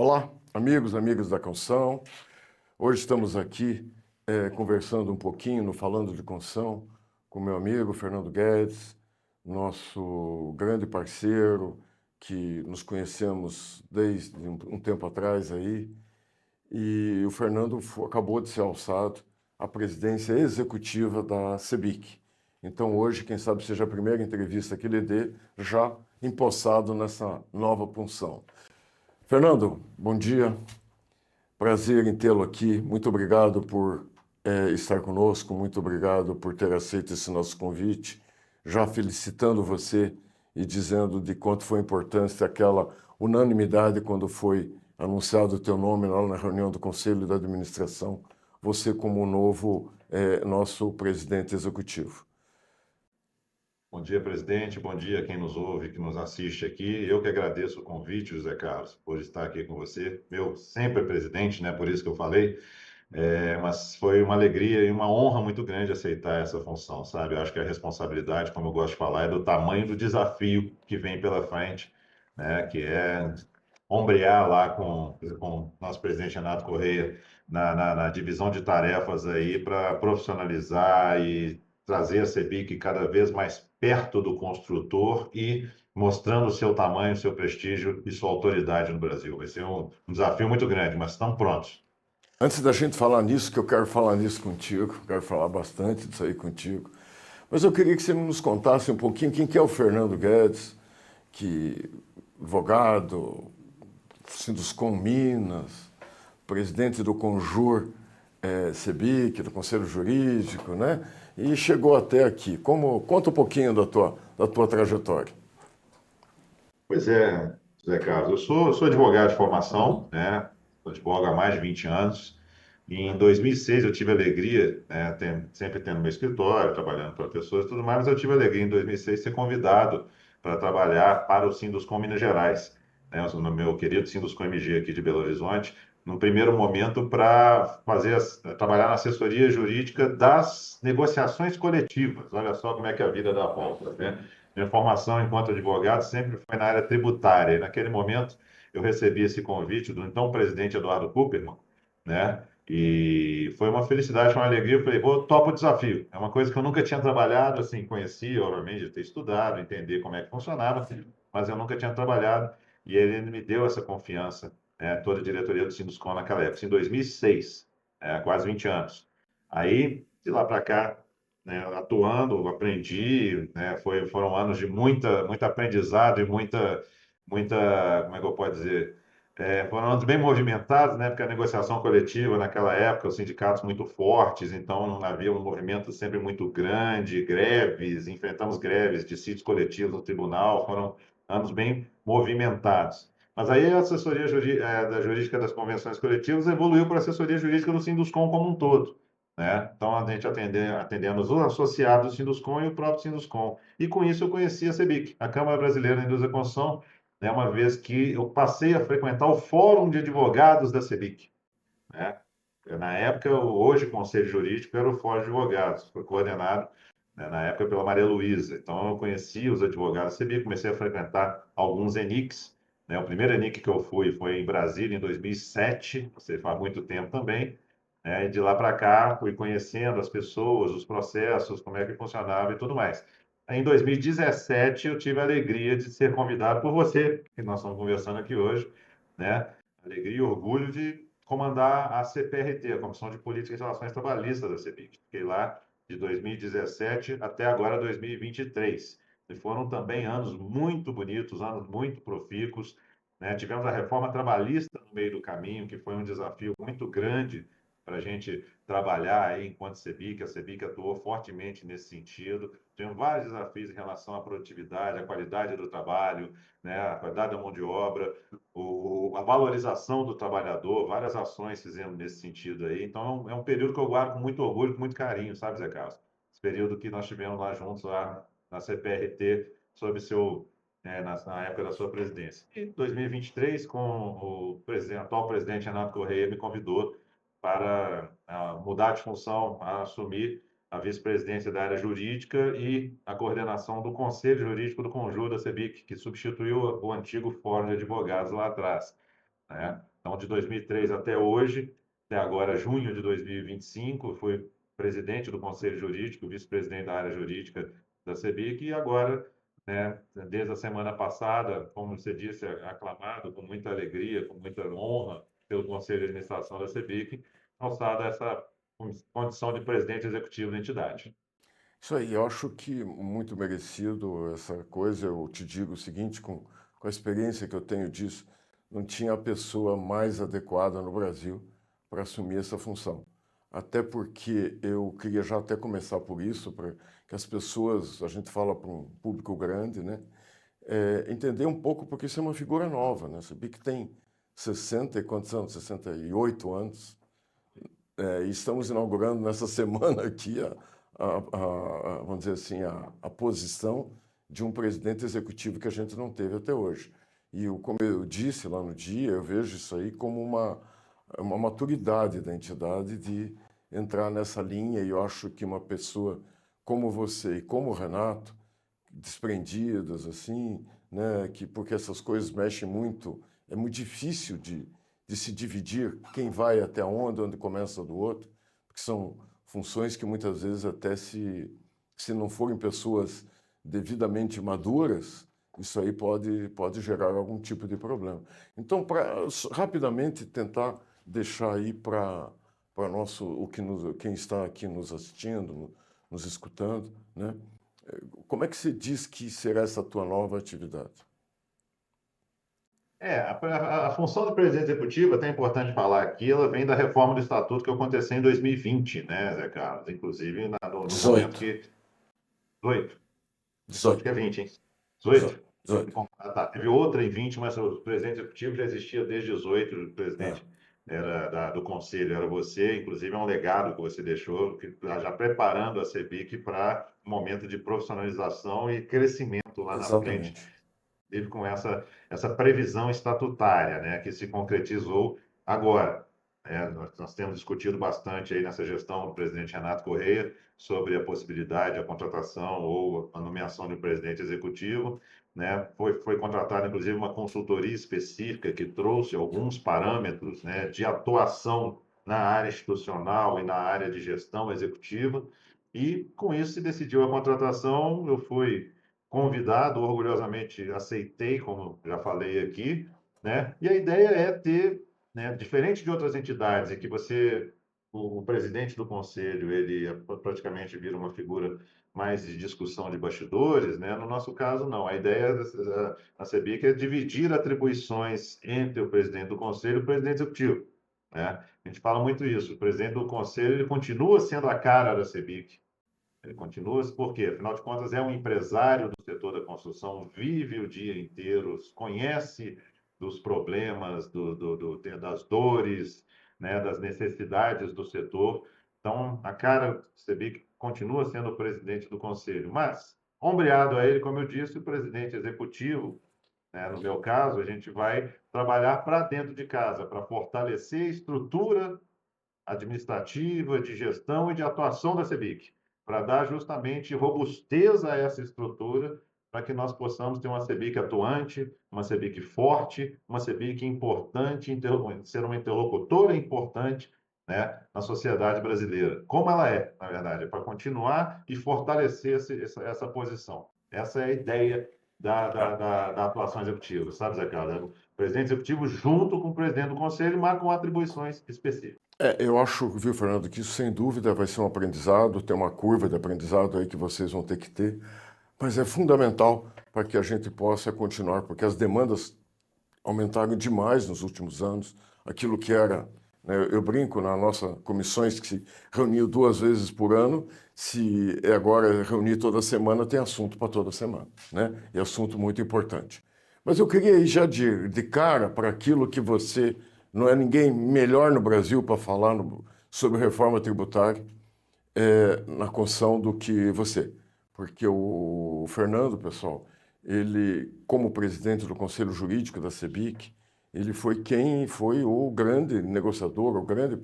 Olá, amigos, amigas da Conção. Hoje estamos aqui conversando um pouquinho, falando de Conção, com meu amigo Fernando Guedes, nosso grande parceiro, que nos conhecemos desde um tempo atrás aí. E o Fernando acabou de ser alçado à presidência executiva da CEBIC. Então hoje, quem sabe seja a primeira entrevista que ele dê, já empossado nessa nova função. Fernando, bom dia. Prazer em tê-lo aqui. Muito obrigado por estar conosco. Muito obrigado por ter aceito esse nosso convite. Já felicitando você e dizendo de quanto foi importante aquela unanimidade quando foi anunciado o teu nome lá na reunião do Conselho da Administração. Você como o novo nosso presidente executivo. Bom dia, presidente. Bom dia quem nos ouve, que nos assiste aqui. Eu que agradeço o convite, José Carlos, por estar aqui com você. Meu sempre presidente, né? Por isso que eu falei. Mas foi uma alegria e uma honra muito grande aceitar essa função, sabe? Eu acho que a responsabilidade, como eu gosto de falar, é do tamanho do desafio que vem pela frente, né? Que é ombrear lá com o nosso presidente Renato Correia na divisão de tarefas aí para profissionalizar e trazer a CEBIC cada vez mais perto do construtor e mostrando o seu tamanho, o seu prestígio e sua autoridade no Brasil. Vai ser um desafio muito grande, mas estamos prontos. Antes da gente falar nisso, que eu quero falar nisso contigo, quero falar bastante disso aí contigo, mas eu queria que você nos contasse um pouquinho quem que é o Fernando Guedes, que advogado, Sinduscom Minas, presidente do Conjur CEBIC, do Conselho Jurídico, né? E chegou até aqui. Conta um pouquinho da tua trajetória. Pois é, José Carlos, eu sou advogado de formação, né? Sou advogado há mais de 20 anos. E em 2006 eu tive a alegria, né, sempre tendo meu escritório, trabalhando para pessoas e tudo mais, mas eu tive a alegria em 2006 de ser convidado para trabalhar para o Sinduscom Minas Gerais, né, no meu querido Sinduscom MG aqui de Belo Horizonte, no primeiro momento para trabalhar na assessoria jurídica das negociações coletivas. Olha só como é que a vida dá volta, né? Minha formação enquanto advogado sempre foi na área tributária. E naquele momento eu recebi esse convite do então presidente Eduardo Cooperman, né? E foi uma felicidade, foi uma alegria. Eu falei, vou, topo o desafio. É uma coisa que eu nunca tinha trabalhado, assim, conhecia, obviamente, de ter estudado, entender como é que funcionava, mas eu nunca tinha trabalhado. E ele me deu essa confiança, né? Toda a diretoria do Sinduscom naquela época, em 2006, quase 20 anos. Aí, de lá para cá, né, atuando, aprendi, né, foram anos de muito aprendizado e como é que eu posso dizer? Foram anos bem movimentados, né, porque a negociação coletiva naquela época, os sindicatos muito fortes, então não havia um movimento sempre muito grande, greves, enfrentamos greves, dissídios coletivos no tribunal, foram anos bem movimentados. Mas aí a assessoria da jurídica das convenções coletivas evoluiu para a assessoria jurídica do Sinduscom como um todo, né? Então, a gente atendendo os associados do Sinduscom e o próprio Sinduscom. E com isso eu conheci a CEBIC, a Câmara Brasileira da Indústria e Construção, né? Uma vez que eu passei a frequentar o Fórum de Advogados da CEBIC, né? Na época, hoje o Conselho Jurídico era o Fórum de Advogados, foi coordenado, né, na época pela Maria Luísa. Então, eu conheci os advogados da CEBIC, comecei a frequentar alguns ENICs, né? O primeiro ENIC que eu fui foi em Brasília, em 2007, ou seja, faz muito tempo também, né? E de lá para cá, fui conhecendo as pessoas, os processos, como é que funcionava e tudo mais. Em 2017, eu tive a alegria de ser convidado por você, que nós estamos conversando aqui hoje, né? Alegria e orgulho de comandar a CPRT, a Comissão de Política e Relações Trabalhistas da CEBIC. Fiquei lá de 2017 até agora 2023. E foram também anos muito bonitos, anos muito profícuos, né? Tivemos a reforma trabalhista no meio do caminho, que foi um desafio muito grande para a gente trabalhar aí enquanto CEBIC. A CEBIC atuou fortemente nesse sentido. Tivemos vários desafios em relação à produtividade, à qualidade do trabalho, né? A qualidade da mão de obra, a valorização do trabalhador, várias ações fizemos nesse sentido aí. Então, é um período que eu guardo com muito orgulho, com muito carinho, sabe, Zé Carlos? Esse período que nós tivemos lá juntos, lá na CPRT, sob na época da sua presidência. E 2023, com atual presidente Renato Correia, me convidou para mudar de função, a assumir a vice-presidência da área jurídica e a coordenação do Conselho Jurídico do Conjur da CEBIC, que substituiu o antigo Fórum de Advogados lá atrás, né? Então, de 2003 até hoje, até agora, junho de 2025, fui presidente do Conselho Jurídico, vice-presidente da área jurídica da CEBIC, e agora, né, desde a semana passada, como você disse, aclamado com muita alegria, com muita honra pelo Conselho de Administração da CEBIC, alçado essa condição de presidente executivo da entidade. Isso aí, eu acho que muito merecido essa coisa. Eu te digo o seguinte, com a experiência que eu tenho disso, não tinha a pessoa mais adequada no Brasil para assumir essa função. Até porque eu queria já até começar por isso, para que as pessoas, a gente fala para um público grande, né? Entender um pouco, porque isso é uma figura nova, né? Sabia que tem 60 e quantos anos? 68 anos. E estamos inaugurando nessa semana aqui vamos dizer assim, a posição de um presidente executivo que a gente não teve até hoje. E como eu disse lá no dia, eu vejo isso aí como uma maturidade da entidade de entrar nessa linha, e eu acho que uma pessoa como você e como o Renato, desprendidas, assim, né, porque essas coisas mexem muito, é muito difícil de se dividir quem vai até onde começa do outro, porque são funções que muitas vezes até se não forem pessoas devidamente maduras, isso aí pode gerar algum tipo de problema. Então, para rapidamente tentar deixar aí para quem está aqui nos assistindo, nos escutando, né? Como é que você diz que será essa tua nova atividade? A função do presidente executivo, até é importante falar aqui, ela vem da reforma do estatuto que aconteceu em 2020, né, Zé Carlos? Inclusive, no momento 18, que 18. Acho que 18, é 20, hein? 18, 18? 18. Ah, tá. Teve outra em 20, mas o presidente executivo já existia desde 18. O É, presidente do conselho era você, inclusive é um legado que você deixou, já preparando a CEBIC para um momento de profissionalização e crescimento lá na frente, exatamente. teve com essa previsão estatutária, né, que se concretizou agora. Nós temos discutido bastante aí nessa gestão do presidente Renato Correia sobre a possibilidade, a contratação ou a nomeação de um presidente executivo, né? Foi contratada, inclusive, uma consultoria específica que trouxe alguns parâmetros, né, de atuação na área institucional e na área de gestão executiva, e com isso se decidiu a contratação. Eu fui convidado, orgulhosamente aceitei, como já falei aqui, né? E a ideia é ter, né, diferente de outras entidades em que o presidente do conselho, ele praticamente vira uma figura mais de discussão de bastidores, né? No nosso caso, não. A ideia da CEBIC é dividir atribuições entre o presidente do conselho e o presidente executivo, né? A gente fala muito isso. O presidente do conselho, ele continua sendo a cara da CEBIC. Ele continua, porque, afinal de contas, é um empresário do setor da construção, vive o dia inteiro, conhece dos problemas, das dores, né, das necessidades do setor. Então, a cara, percebi que continua sendo o presidente do conselho, mas, ombreado a ele, como eu disse, o presidente executivo, né, no meu caso, a gente vai trabalhar para dentro de casa, para fortalecer a estrutura administrativa, de gestão e de atuação da CEBIC, para dar justamente robustez a essa estrutura, para que nós possamos ter uma CEBIC atuante, uma CEBIC forte, uma CEBIC importante, ser uma interlocutora importante, né, na sociedade brasileira, como ela é, na verdade, para continuar e fortalecer essa posição. Essa é a ideia da atuação executiva, sabe, Zé Carlos? O presidente executivo junto com o presidente do conselho, mas com atribuições específicas. Eu acho, viu, Fernando, que isso sem dúvida vai ser um aprendizado, tem uma curva de aprendizado aí que vocês vão ter que ter, mas é fundamental para que a gente possa continuar, porque as demandas aumentaram demais nos últimos anos. Aquilo que era, né, eu brinco nas nossas comissões que se reuniam 2 vezes por ano, se agora reunir toda semana, tem assunto para toda semana, né? E assunto muito importante. Mas eu queria ir já de cara para aquilo que você não é ninguém melhor no Brasil para falar sobre reforma tributária na Constituição do que você. Porque o Fernando, pessoal, ele, como presidente do Conselho Jurídico da CEBIC, ele foi o grande negociador, o grande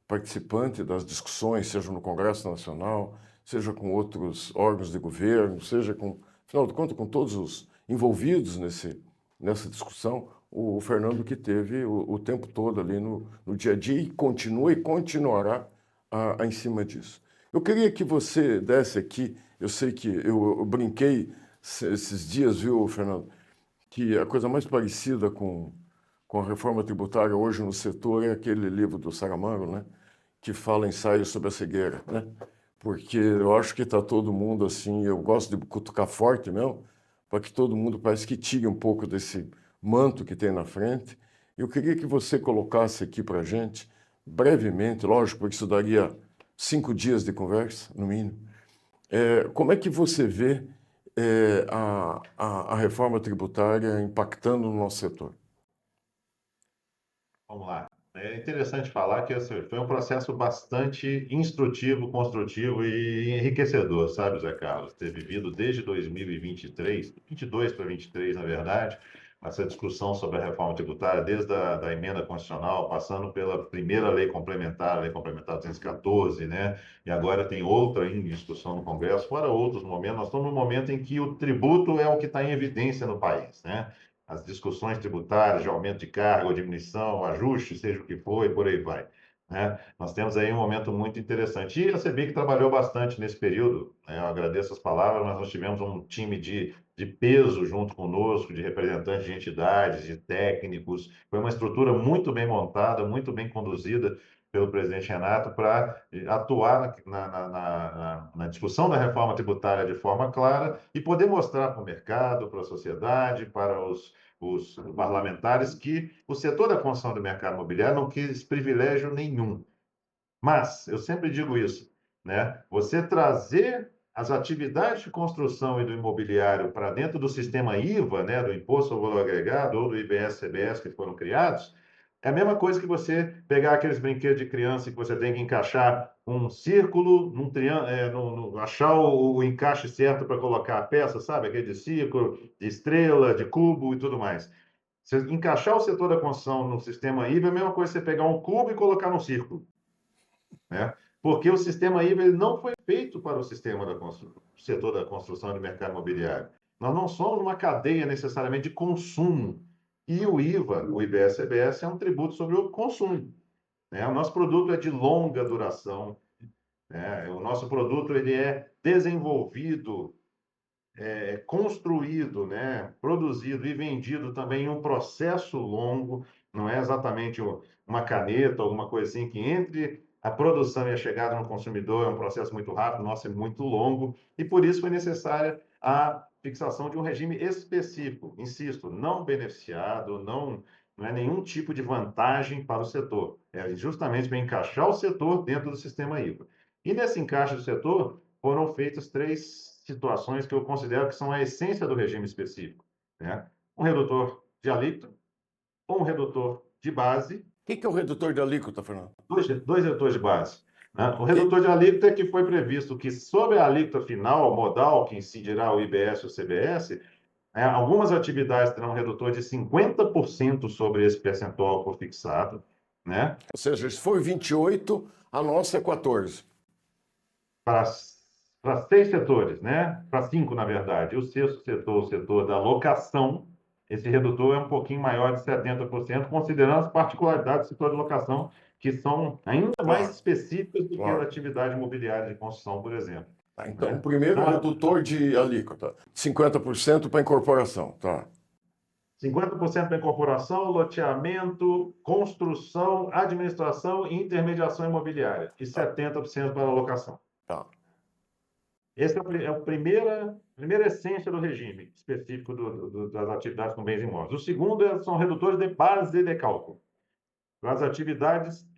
participante das discussões, seja no Congresso Nacional, seja com outros órgãos de governo, seja com, afinal de contas, com todos os envolvidos nessa discussão. o Fernando que teve o tempo todo ali no dia a dia e continua e continuará em cima disso. Eu queria que você desse aqui, eu sei que eu brinquei esses dias, viu, Fernando, que a coisa mais parecida com a reforma tributária hoje no setor é aquele livro do Saramago, né, que fala ensaio sobre a cegueira, né? Porque eu acho que está todo mundo assim, eu gosto de cutucar forte mesmo, para que todo mundo parece que tire um pouco desse manto que tem na frente. Eu queria que você colocasse aqui para a gente, brevemente, lógico, porque isso daria 5 dias de conversa, no mínimo. Como é que você vê a reforma tributária impactando no nosso setor? Vamos lá. É interessante falar que assim, foi um processo bastante instrutivo, construtivo e enriquecedor, sabe, Zé Carlos? Ter vivido desde 2023, 22 para 23, na verdade, essa discussão sobre a reforma tributária, desde a emenda constitucional, passando pela primeira a Lei Complementar 214, né? E agora tem outra ainda em discussão no Congresso, fora outros momentos. Nós estamos num momento em que o tributo é o que está em evidência no país, né? As discussões tributárias de aumento de carga ou diminuição, ajuste, seja o que for, e por aí vai. Né? Nós temos aí um momento muito interessante. E a CEBIC trabalhou bastante nesse período, né? Eu agradeço as palavras, mas nós tivemos um time de peso junto conosco, de representantes de entidades, de técnicos. Foi uma estrutura muito bem montada, muito bem conduzida pelo presidente Renato para atuar na discussão da reforma tributária de forma clara e poder mostrar para o mercado, para a sociedade, para os parlamentares que o setor da construção do mercado imobiliário não quis privilégio nenhum. Mas, eu sempre digo isso, né? Você trazer as atividades de construção e do imobiliário para dentro do sistema IVA, né, do Imposto sobre Valor Agregado, ou do IBS-CBS que foram criados, é a mesma coisa que você pegar aqueles brinquedos de criança que você tem que encaixar um círculo, num triângulo, achar o encaixe certo para colocar a peça, sabe? Aquele de círculo, de estrela, de cubo e tudo mais. Você encaixar o setor da construção no sistema IVA é a mesma coisa que você pegar um cubo e colocar num círculo, né? Porque o sistema IVA ele não foi feito para o sistema setor da construção e do mercado imobiliário. Nós não somos uma cadeia necessariamente de consumo. E o IVA, o IBS-CBS, é um tributo sobre o consumo, né? O nosso produto é de longa duração, né? O nosso produto ele é desenvolvido, construído, né? Produzido e vendido também em um processo longo, não é exatamente uma caneta, alguma coisa assim, que entre a produção e a chegada no consumidor é um processo muito rápido, nosso é muito longo, e por isso foi necessária a fixação de um regime específico, insisto, não beneficiado, não é nenhum tipo de vantagem para o setor, é justamente para encaixar o setor dentro do sistema IVA. E nesse encaixe do setor, foram feitas três situações que eu considero que são a essência do regime específico, né? Um redutor de alíquota, um redutor de base, Que é o redutor de alíquota, Fernando? dois redutores de base. Né? O Que, redutor de alíquota é que foi previsto que, sobre a alíquota final, modal, que incidirá o IBS e o CBS, algumas atividades terão um redutor de 50% sobre esse percentual que for fixado, né? ou seja, se for 28, a nossa é 14. Para seis setores, né? Para cinco, na verdade. O sexto setor, o setor da locação, esse redutor é um pouquinho maior de 70%, considerando as particularidades do setor de locação, que são ainda mais Claro, específicas do que a claro. atividade imobiliária de construção, por exemplo. Tá, então, o Né? primeiro Então, redutor de alíquota, 50% para incorporação, tá? 50% para incorporação, loteamento, construção, administração e intermediação imobiliária, e Tá, 70% para a locação. tá. Essa é a primeira essência do regime específico das atividades com bens imóveis. O segundo são redutores de base de cálculo. Para as atividades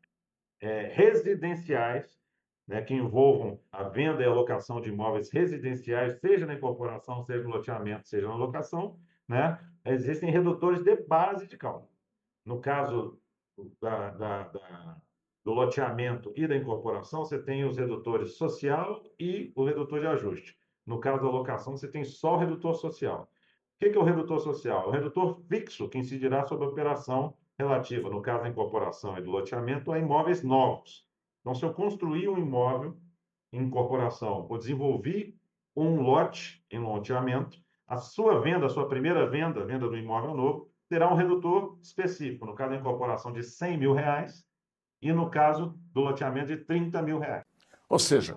residenciais, né, que envolvam a venda e a locação de imóveis residenciais, seja na incorporação, seja no loteamento, seja na locação, né, existem redutores de base de cálculo. No caso da, da, da, do loteamento e da incorporação, você tem os redutores social e o redutor de ajuste. No caso da locação, você tem só o redutor social. O que é o redutor social? É o redutor fixo que incidirá sobre a operação relativa, no caso da incorporação e do loteamento, a imóveis novos. Então, se eu construir um imóvel em incorporação ou desenvolvi um lote em loteamento, a sua venda, a sua primeira venda, a venda do imóvel novo, terá um redutor específico, no caso da incorporação de R$ 100.000 e no caso do loteamento de R$ 30.000. Ou seja,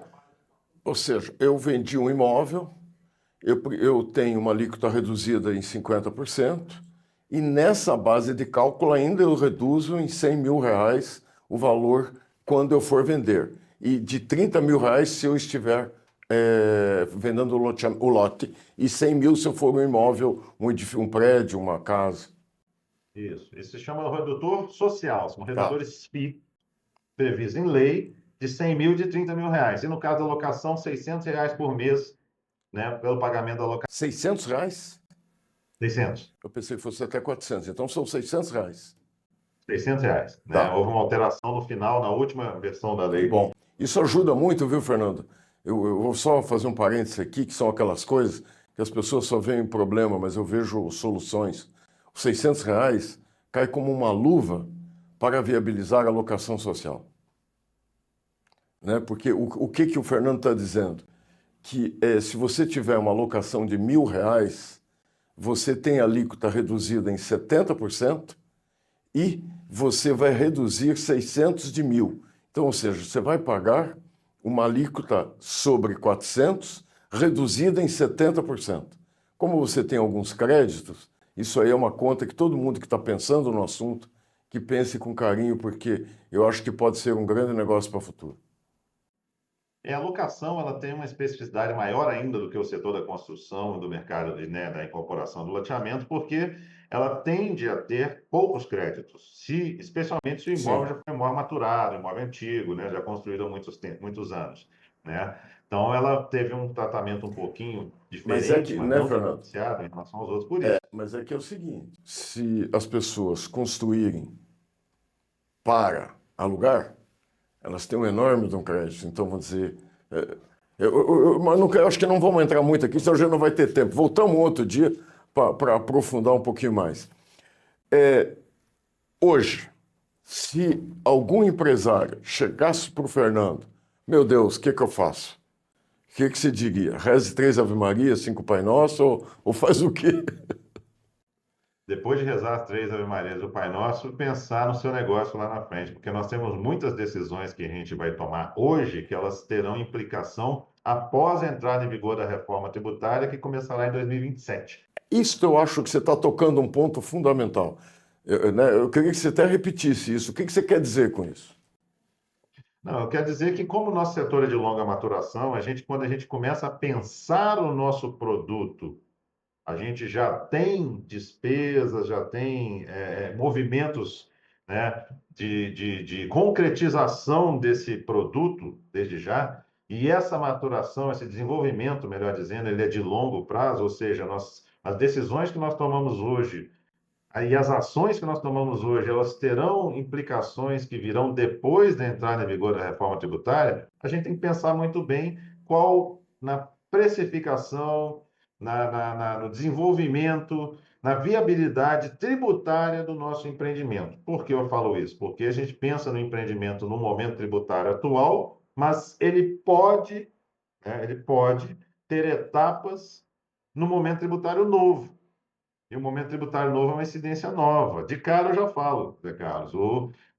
eu vendi um imóvel, eu tenho uma alíquota reduzida em 50%, e nessa base de cálculo ainda eu reduzo em R$ 100.000 o valor quando eu for vender. E de R$ 30.000 se eu estiver vendendo o lote, e R$ 100.000 se eu for um imóvel, um prédio, uma casa. Isso se chama redutor social, são Tá. redutores FII previstos em lei de 100 mil e de R$ 30.000. E no caso da locação, R$ 600 por mês, né, pelo pagamento da locação. R$ 600? 600. Eu pensei que fosse até 400, então são R$ 600. R$ 600, né? Tá, Houve uma alteração no final, na última versão da que lei. bom. Isso ajuda muito, viu, Fernando? Eu vou só fazer um parênteses aqui, que são aquelas coisas que as pessoas só veem problema, mas eu vejo soluções. Os R$ 600 cai como uma luva para viabilizar a locação social. Né? Porque o que o Fernando está dizendo? Que se você tiver uma locação de R$ 1.000, você tem a alíquota reduzida em 70% e você vai reduzir 600 de 1.000. Então, ou seja, você vai pagar uma alíquota sobre 400, reduzida em 70%. Como você tem alguns créditos, isso aí é uma conta que todo mundo que está pensando no assunto, que pense com carinho, porque eu acho que pode ser um grande negócio para o futuro. A locação ela tem uma especificidade maior ainda do que o setor da construção e do mercado né, da incorporação do loteamento, porque ela tende a ter poucos créditos, especialmente se o imóvel Sim. já foi um imóvel maturado, um imóvel antigo, né, já construído há muitos anos. Né? Então, ela teve um tratamento um pouquinho Mas é diferente, que, mas né, não Fernando? diferenciado em relação aos outros por isso. Mas é que é o seguinte: se as pessoas construírem para alugar, elas têm um enorme de um crédito. Então, vamos dizer. Mas não, eu acho que não vamos entrar muito aqui, senão a gente não vai ter tempo. Voltamos outro dia para aprofundar um pouquinho mais. Hoje, se algum empresário chegasse para o Fernando, meu Deus, o que eu faço? O que você diria? Reze 3 Ave Maria, 5 Pai Nosso, ou faz o quê? Depois de rezar as 3 Ave Marias do Pai Nosso, pensar no seu negócio lá na frente, porque nós temos muitas decisões que a gente vai tomar hoje que elas terão implicação após a entrada em vigor da reforma tributária, que começará em 2027. Isso eu acho que você está tocando um ponto fundamental. Eu queria que você até repetisse isso. O que você quer dizer com isso? Não, eu quero dizer que, como o nosso setor é de longa maturação, quando a gente começa a pensar o nosso produto, a gente já tem despesas, já tem movimentos, né, de concretização desse produto, desde já, e essa maturação, esse desenvolvimento, melhor dizendo, ele é de longo prazo, ou seja, as decisões que nós tomamos hoje e as ações que nós tomamos hoje, elas terão implicações que virão depois da entrada em vigor da reforma tributária. A gente tem que pensar muito bem qual, na precificação, no desenvolvimento, na viabilidade tributária do nosso empreendimento. Por que eu falo isso? Porque a gente pensa no empreendimento no momento tributário atual, mas ele pode ter etapas no momento tributário novo. E o momento tributário novo é uma incidência nova. De cara, eu já falo, Zé Carlos,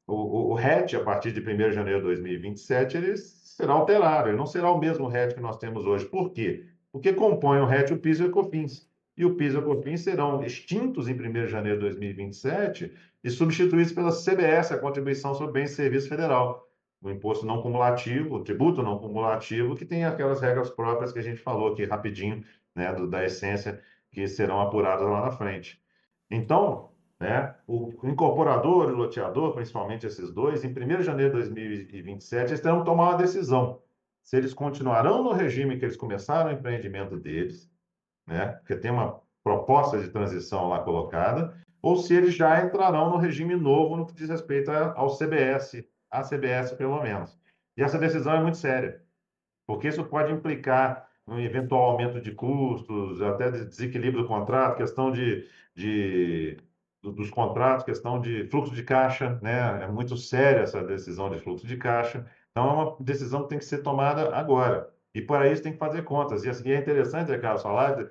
o RET, a partir de 1º de janeiro de 2027, ele será alterado, ele não será o mesmo RET que nós temos hoje. Por quê? Porque compõe o RET o PIS e o COFINS. E o PIS e o COFINS serão extintos em 1º de janeiro de 2027 e substituídos pela CBS, a Contribuição sobre Bens e Serviços Federal, o imposto não cumulativo, o tributo não cumulativo, que tem aquelas regras próprias que a gente falou aqui rapidinho, né, da essência, que serão apuradas lá na frente. Então, né, o incorporador e o loteador, principalmente esses dois, em 1º de janeiro de 2027, eles terão que tomar uma decisão. Se eles continuarão no regime que eles começaram o empreendimento deles, né, porque tem uma proposta de transição lá colocada, ou se eles já entrarão no regime novo no que diz respeito ao CBS, à CBS pelo menos. E essa decisão é muito séria, porque isso pode implicar um eventual aumento de custos, até de desequilíbrio do contrato, questão dos contratos, questão de fluxo de caixa, né? É muito séria essa decisão de fluxo de caixa. Então, é uma decisão que tem que ser tomada agora. E para isso tem que fazer contas. E assim, é interessante, Ricardo, falar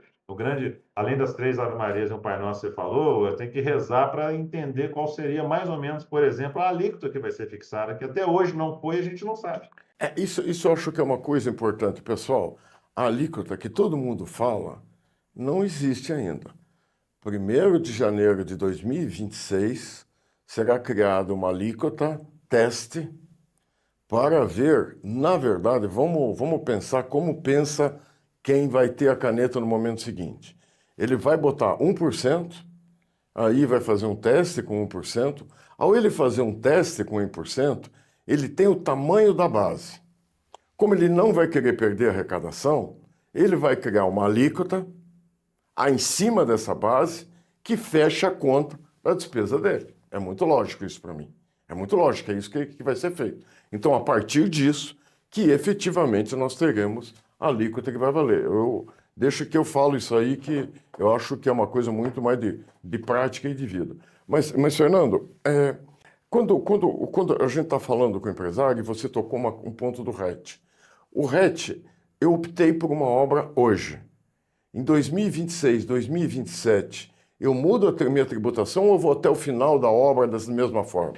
além das 3 Ave-Marias e um Pai Nosso que você falou, eu tenho que rezar para entender qual seria mais ou menos, por exemplo, a alíquota que vai ser fixada, que até hoje não foi, a gente não sabe. Isso eu acho que é uma coisa importante, pessoal. A alíquota que todo mundo fala não existe ainda. 1º de janeiro de 2026 será criada uma alíquota teste para ver, na verdade, vamos pensar como pensa quem vai ter a caneta no momento seguinte. Ele vai botar 1%, aí vai fazer um teste com 1%. Ao ele fazer um teste com 1%, ele tem o tamanho da base. Como ele não vai querer perder a arrecadação, ele vai criar uma alíquota em cima dessa base que fecha a conta da despesa dele. É muito lógico isso para mim. É muito lógico, é isso que vai ser feito. Então, a partir disso, que efetivamente nós teremos a alíquota que vai valer. Deixa que eu falo isso aí, que eu acho que é uma coisa muito mais de prática e de vida. Mas Fernando, quando a gente está falando com o empresário, você tocou um ponto do RET. O RET, eu optei por uma obra hoje. Em 2026, 2027, eu mudo a minha tributação ou vou até o final da obra da mesma forma?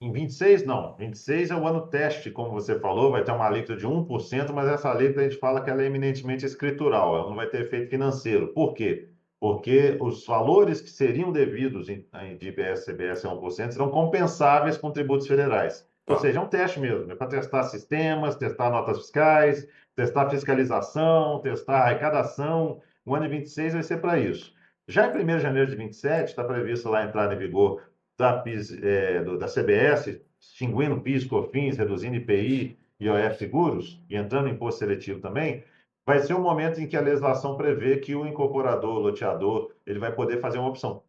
Em 26, não. 26 é o ano teste, como você falou, vai ter uma alíquota de 1%, mas essa alíquota a gente fala que ela é eminentemente escritural, ela não vai ter efeito financeiro. Por quê? Porque os valores que seriam devidos de IBS, CBS a 1% serão compensáveis com tributos federais. Ou Tá. seja, é um teste mesmo, é para testar sistemas, testar notas fiscais, testar fiscalização, testar arrecadação. O ano de 26 vai ser para isso. Já em 1º de janeiro de 27, está previsto lá a entrada em vigor da, PIS, da CBS, extinguindo PIS, COFINS, reduzindo IPI e IOF seguros, e entrando em imposto seletivo também, vai ser um momento em que a legislação prevê que o incorporador, o loteador, ele vai poder fazer uma opção.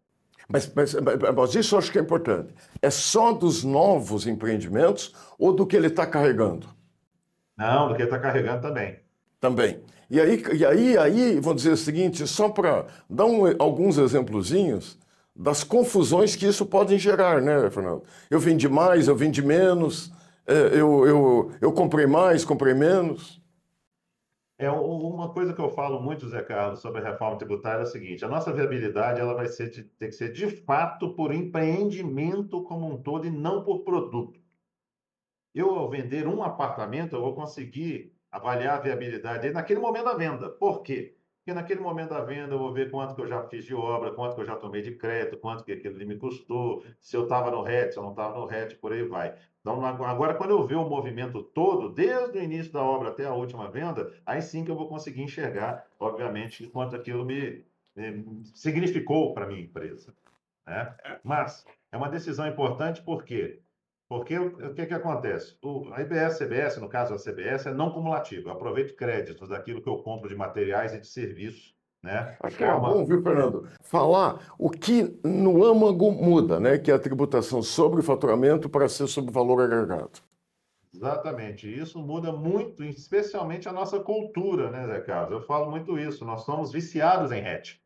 Mas isso eu acho que é importante. É só dos novos empreendimentos ou do que ele está carregando? Não, do que ele está carregando também. Também. E aí, vou dizer o seguinte, só para dar alguns exemplozinhos das confusões que isso pode gerar, né, Fernando? Eu vendi mais, eu vendi menos, eu comprei mais, comprei menos. Uma coisa que eu falo muito, Zé Carlos, sobre a reforma tributária é o seguinte: a nossa viabilidade ela vai ter que ser de fato por empreendimento como um todo e não por produto. Eu, ao vender um apartamento, eu vou conseguir avaliar a viabilidade dele naquele momento da venda. Por quê? Porque naquele momento da venda eu vou ver quanto que eu já fiz de obra, quanto que eu já tomei de crédito, quanto que aquilo ali me custou, se eu estava no RET, se eu não estava no RET, por aí vai. Então, agora, quando eu ver o movimento todo, desde o início da obra até a última venda, aí sim que eu vou conseguir enxergar, obviamente, quanto aquilo me significou para a minha empresa, né? Mas é uma decisão importante, por quê? Porque o que que acontece? A IBS, CBS, no caso a CBS, é não cumulativo. Eu aproveito créditos daquilo que eu compro de materiais e de serviços, né? De Acho que é bom, forma. viu, Fernando? Falar o que no âmago muda, né? Que é a tributação sobre o faturamento para ser sobre o valor agregado. Exatamente. Isso muda muito, especialmente a nossa cultura, né, Zé Carlos? Eu falo muito isso. Nós somos viciados em RET,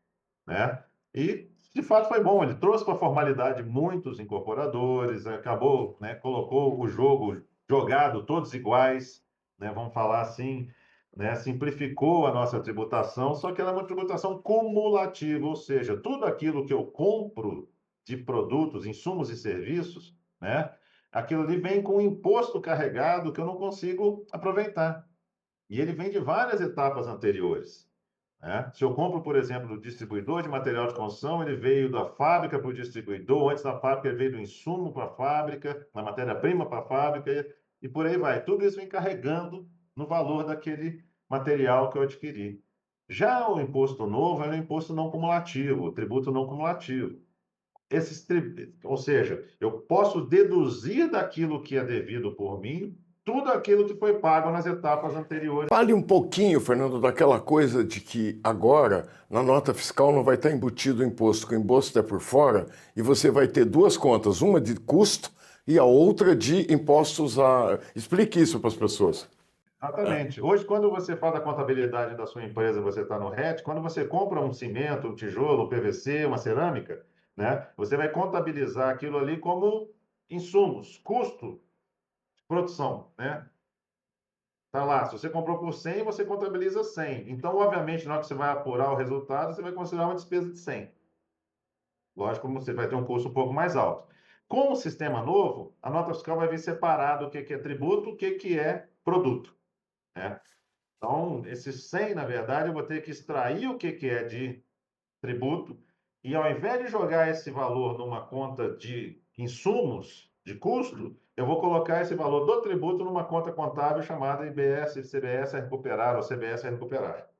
né? E, de fato, foi bom. Ele trouxe para a formalidade muitos incorporadores, acabou, né, colocou o jogo jogado todos iguais, né, vamos falar assim, né, simplificou a nossa tributação, só que ela é uma tributação cumulativa, ou seja, tudo aquilo que eu compro de produtos, insumos e serviços, né, aquilo ali vem com um imposto carregado que eu não consigo aproveitar. E ele vem de várias etapas anteriores, né? Se eu compro, por exemplo, do distribuidor de material de construção, ele veio da fábrica para o distribuidor, antes da fábrica ele veio do insumo para a fábrica, da matéria-prima para a fábrica, e por aí vai. Tudo isso vem carregando no valor daquele material que eu adquiri. Já o imposto novo é um imposto não cumulativo, o tributo não cumulativo. Ou seja, eu posso deduzir daquilo que é devido por mim tudo aquilo que foi pago nas etapas anteriores. Fale um pouquinho, Fernando, daquela coisa de que agora na nota fiscal não vai estar embutido o imposto, que o imposto é por fora, e você vai ter duas contas, uma de custo e a outra de impostos a. Explique isso para as pessoas. Exatamente. Hoje, quando você faz a contabilidade da sua empresa, você está no RET, quando você compra um cimento, um tijolo, um PVC, uma cerâmica, né, você vai contabilizar aquilo ali como insumos, custo de produção, né? Tá lá, se você comprou por 100, você contabiliza 100. Então, obviamente, na hora que você vai apurar o resultado, você vai considerar uma despesa de 100. Lógico, você vai ter um custo um pouco mais alto. Com o sistema novo, a nota fiscal vai vir separado o que é tributo, o que é produto, né? Então, esses 100, na verdade, eu vou ter que extrair o que é de tributo e, ao invés de jogar esse valor numa conta de insumos, de custo, eu vou colocar esse valor do tributo numa conta contábil chamada IBS, CBS a recuperar ou CBS a recuperar.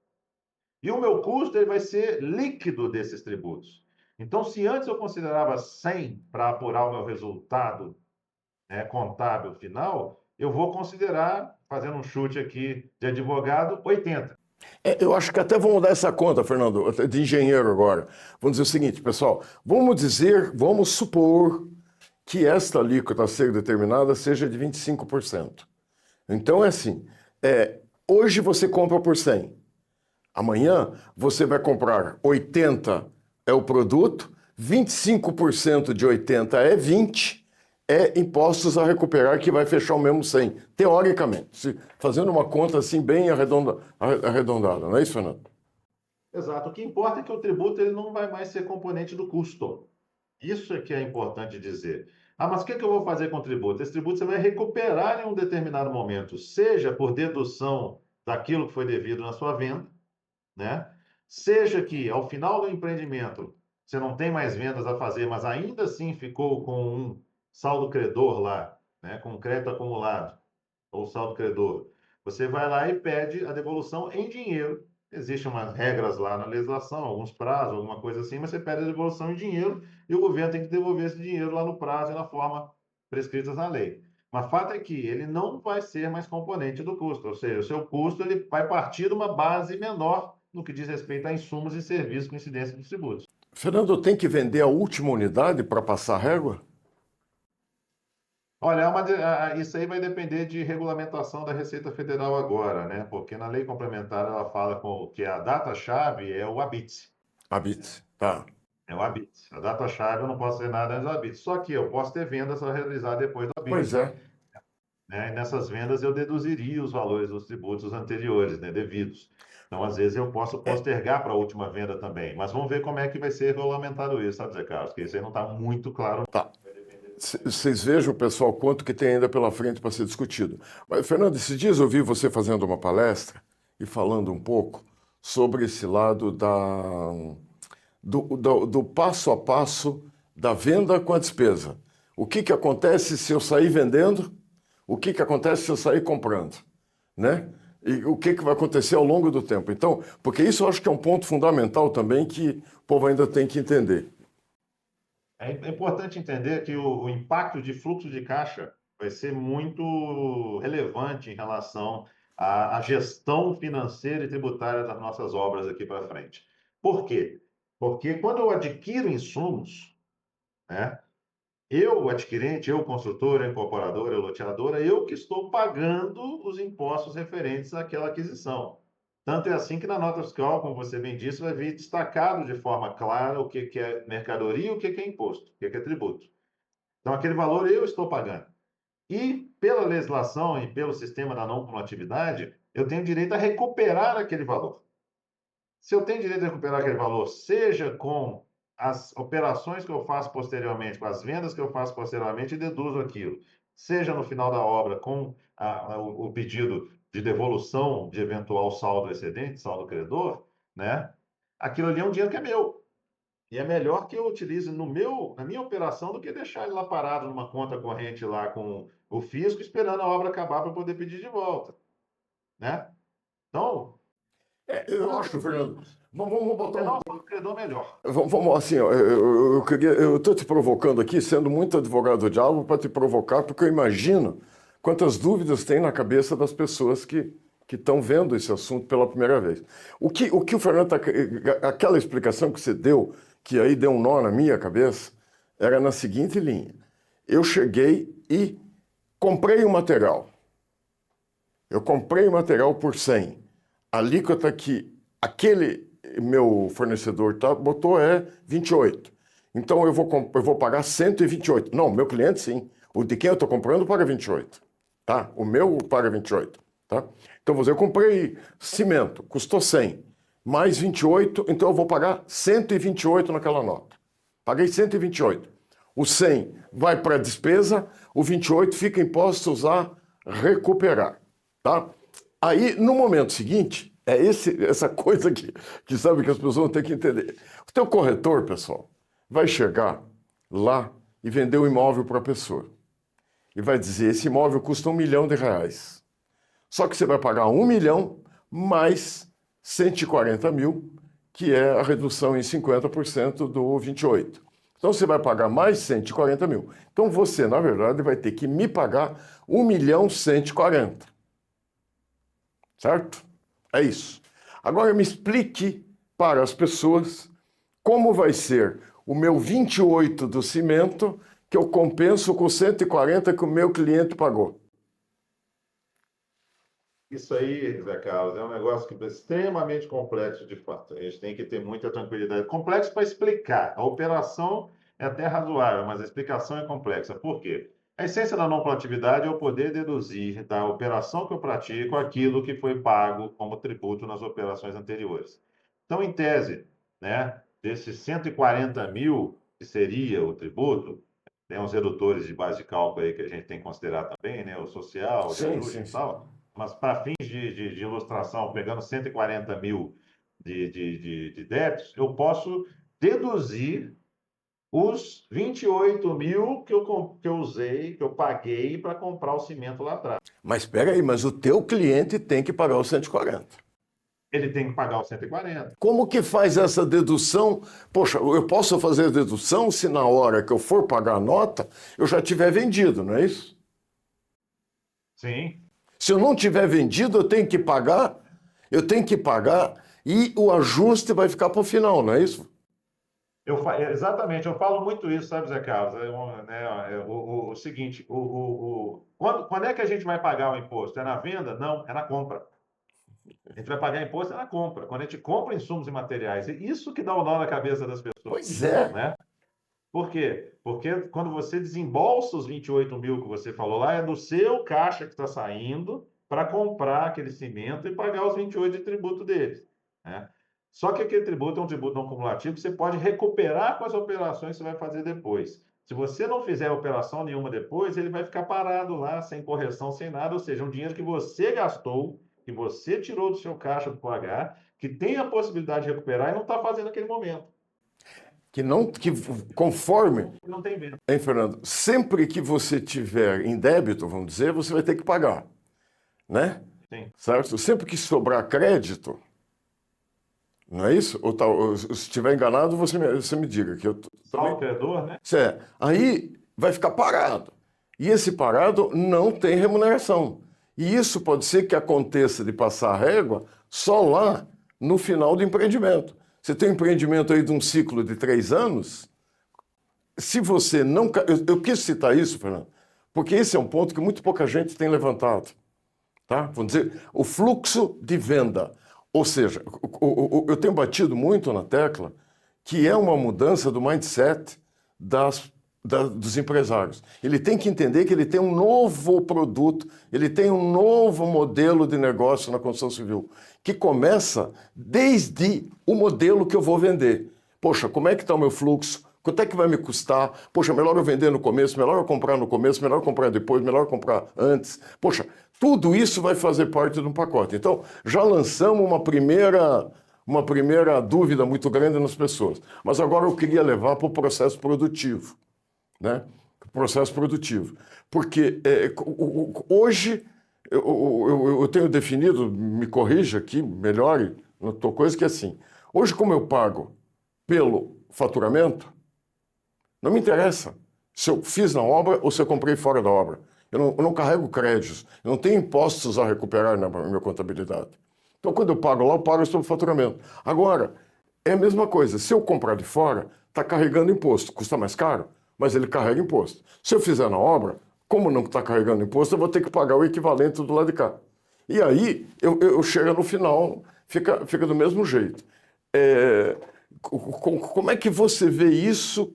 E o meu custo ele vai ser líquido desses tributos. Então, se antes eu considerava 100 para apurar o meu resultado, né, contábil final, eu vou considerar, fazendo um chute aqui de advogado, 80. Eu acho que até vamos mudar essa conta, Fernando, de engenheiro agora. Vamos dizer o seguinte, pessoal, vamos supor que esta alíquota a ser determinada seja de 25%. Então é assim, hoje você compra por 100, amanhã você vai comprar 80 é o produto, 25% de 80 é 20, é impostos a recuperar que vai fechar o mesmo 100, teoricamente, fazendo uma conta assim bem arredondada, não é isso, Fernando? Exato. O que importa é que o tributo ele não vai mais ser componente do custo. Isso é que é importante dizer. Ah, mas o que eu vou fazer com o tributo? Esse tributo você vai recuperar em um determinado momento, seja por dedução daquilo que foi devido na sua venda, né? Seja que ao final do empreendimento você não tem mais vendas a fazer, mas ainda assim ficou com um saldo credor lá, né? Com um crédito acumulado ou saldo credor. Você vai lá e pede a devolução em dinheiro. Existem umas regras lá na legislação, alguns prazos, alguma coisa assim, mas você pede a devolução em dinheiro e o governo tem que devolver esse dinheiro lá no prazo e na forma prescritas na lei. Mas fato é que ele não vai ser mais componente do custo, ou seja, o seu custo ele vai partir de uma base menor no que diz respeito a insumos e serviços com incidência dos tributos. Fernando, tem que vender a última unidade para passar a régua? Olha, isso aí vai depender de regulamentação da Receita Federal agora, né? Porque na lei complementar ela fala que a data-chave é o ABITS. Habite, tá. É o ABITS. A data-chave eu não posso ter nada antes do ABITS. Só que eu posso ter vendas a realizar depois do Pois ABITS, é. né? E nessas vendas eu deduziria os valores dos tributos anteriores, né? Devidos. Então, às vezes, eu posso postergar para a última venda também. Mas vamos ver como é que vai ser regulamentado isso, sabe, Zé Carlos? Porque isso aí não está muito claro. Tá. Vocês vejam, pessoal, quanto que tem ainda pela frente para ser discutido. Mas, Fernando, esses dias eu vi você fazendo uma palestra e falando um pouco sobre esse lado do passo a passo da venda com a despesa. O que que acontece se eu sair vendendo? O que que acontece se eu sair comprando? Né? E o que que vai acontecer ao longo do tempo? Então, porque isso eu acho que é um ponto fundamental também que o povo ainda tem que entender. É importante entender que o impacto de fluxo de caixa vai ser muito relevante em relação à gestão financeira e tributária das nossas obras aqui para frente. Por quê? Porque quando eu adquiro insumos, né, eu, adquirente, eu, construtor, eu, incorporadora, eu, loteadora, eu que estou pagando os impostos referentes àquela aquisição. Tanto é assim que na nota fiscal, como você bem disse, vai vir destacado de forma clara o que é mercadoria e o que é imposto, o que é tributo. Então, aquele valor eu estou pagando. E, pela legislação e pelo sistema da não cumulatividade, eu tenho direito a recuperar aquele valor. Se eu tenho direito a recuperar aquele valor, seja com as operações que eu faço posteriormente, com as vendas que eu faço posteriormente e deduzo aquilo, seja no final da obra com o pedido de devolução de eventual saldo excedente, saldo credor, né? Aquilo ali é um dinheiro que é meu. E é melhor que eu utilize na minha operação do que deixar ele lá parado numa conta corrente lá com o fisco, esperando a obra acabar para poder pedir de volta, né? Então, Eu acho, Fernando. Vamos botar um. menor saldo credor, melhor. Vamos assim, ó, eu estou te provocando aqui, sendo muito advogado do diabo, para te provocar, porque eu imagino quantas dúvidas tem na cabeça das pessoas que estão vendo esse assunto pela primeira vez. O que o Fernando aquela explicação que você deu, que aí deu um nó na minha cabeça, era na seguinte linha. Eu cheguei e comprei o material. Eu comprei o material por 100. A alíquota que aquele meu fornecedor botou é 28. Então eu vou pagar 128. Não, meu cliente sim. O de quem eu estou comprando paga 28. Tá? O meu paga 28. Tá? Então, eu comprei cimento, custou 100, mais 28, então eu vou pagar 128 naquela nota. Paguei 128. O 100 vai para a despesa, o 28 fica impostos a recuperar. Tá? Aí, no momento seguinte, essa coisa que sabe que as pessoas vão ter que entender. O teu corretor, pessoal, vai chegar lá e vender o imóvel para a pessoa. E vai dizer, esse imóvel custa R$1 milhão. Só que você vai pagar 1 milhão mais 140 mil, que é a redução em 50% do 28. Então você vai pagar mais 140 mil. Então você, na verdade, vai ter que me pagar 1 milhão 140. Certo? É isso. Agora me explique para as pessoas como vai ser o meu 28 do cimento que eu compenso com 140 que o meu cliente pagou. Isso aí, Zé Carlos, é um negócio que é extremamente complexo de fato. A gente tem que ter muita tranquilidade. Complexo para explicar. A operação é até razoável, mas a explicação é complexa. Por quê? A essência da não colatividade é o poder deduzir da operação que eu pratico aquilo que foi pago como tributo nas operações anteriores. Então, em tese, né, desses 140 mil que seria o tributo, tem uns redutores de base de cálculo aí que a gente tem que considerar também, né, o social, de Sim, ajuste sim, e sim. tal. Mas para fins de ilustração, pegando 140 mil de débitos, eu posso deduzir os 28 mil que eu usei, que eu paguei para comprar o cimento lá atrás. Mas espera aí, mas o teu cliente tem que pagar os 140. Ele tem que pagar os 140. Como que faz essa dedução? Poxa, eu posso fazer a dedução se na hora que eu for pagar a nota, eu já tiver vendido, não é isso? Sim. Se eu não tiver vendido, eu tenho que pagar e o ajuste vai ficar para o final, não é isso? Exatamente, eu falo muito isso, sabe, Zé Carlos? O seguinte, quando é que a gente vai pagar o imposto? É na venda? Não, é na compra. A gente vai pagar imposto na compra, quando a gente compra insumos e materiais. E isso que dá o nó na cabeça das pessoas, Pois é. né? Por quê? Porque quando você desembolsa os 28 mil que você falou lá, é do seu caixa que está saindo para comprar aquele cimento e pagar os 28 de tributo deles, né? Só que aquele tributo é um tributo não cumulativo que você pode recuperar com as operações que você vai fazer depois. Se você não fizer operação nenhuma depois, ele vai ficar parado lá, sem correção, sem nada, ou seja, um dinheiro que você gastou, que você tirou do seu caixa para pagar, que tem a possibilidade de recuperar e não está fazendo naquele momento. Que conforme, Não tem venda. hein, Fernando? Sempre que você tiver em débito, vamos dizer, você vai ter que pagar, né? Sim. Certo? Sempre que sobrar crédito, não é isso? Ou se estiver enganado, você me diga que eu também. Saldo credor, né? Aí vai ficar parado. E esse parado não tem remuneração. E isso pode ser que aconteça de passar a régua só lá no final do empreendimento. Você tem um empreendimento aí de um ciclo de 3 anos, se você não... Eu quis citar isso, Fernando, porque esse é um ponto que muito pouca gente tem levantado. Tá? Vamos dizer, o fluxo de venda. Ou seja, eu tenho batido muito na tecla que é uma mudança do mindset dos empresários. Ele tem que entender que ele tem um novo produto, ele tem um novo modelo de negócio na construção civil, que começa desde o modelo que eu vou vender. Poxa, como é que está o meu fluxo? Quanto é que vai me custar? Poxa, melhor eu vender no começo, melhor eu comprar no começo, melhor eu comprar depois, melhor eu comprar antes. Poxa, tudo isso vai fazer parte de um pacote. Então, já lançamos uma primeira dúvida muito grande nas pessoas. Mas agora eu queria levar para o processo produtivo. Né? Processo produtivo. Porque hoje eu tenho definido, me corrija aqui, melhore, não estou coisa que é assim. Hoje, como eu pago pelo faturamento, não me interessa se eu fiz na obra ou se eu comprei fora da obra. Eu não carrego créditos, eu não tenho impostos a recuperar na minha contabilidade. Então, quando eu pago lá, eu pago sobre o faturamento. Agora, é a mesma coisa. Se eu comprar de fora, está carregando imposto. Custa mais caro, mas ele carrega imposto. Se eu fizer na obra, como não está carregando imposto, eu vou ter que pagar o equivalente do lado de cá. E aí, eu chego no final, fica do mesmo jeito. Como é que você vê isso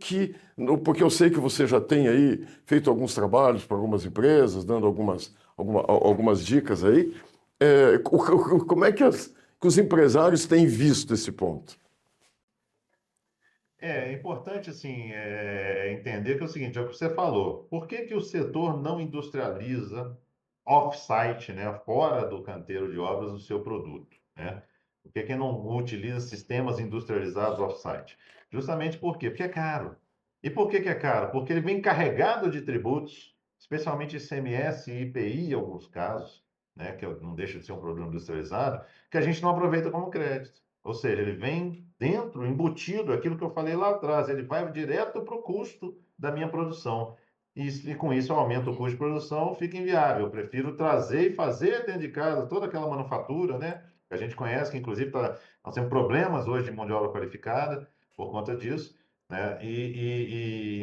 porque eu sei que você já tem aí feito alguns trabalhos para algumas empresas, dando algumas dicas aí. Como é que os empresários têm visto esse ponto? É importante assim entender que é o seguinte, é o que você falou. Por que que o setor não industrializa off-site, né, fora do canteiro de obras, o seu produto, né? Por que que não utiliza sistemas industrializados off-site? Justamente por quê? Porque é caro. E por que que é caro? Porque ele vem carregado de tributos, especialmente ICMS e IPI em alguns casos, né, que não deixa de ser um produto industrializado, que a gente não aproveita como crédito. Ou seja, ele vem dentro, embutido, aquilo que eu falei lá atrás, ele vai direto para o custo da minha produção. E com isso eu aumento o custo de produção, fica inviável. Eu prefiro trazer e fazer dentro de casa toda aquela manufatura, né? Que a gente conhece, que inclusive nós temos problemas hoje de mão de obra qualificada por conta disso, né?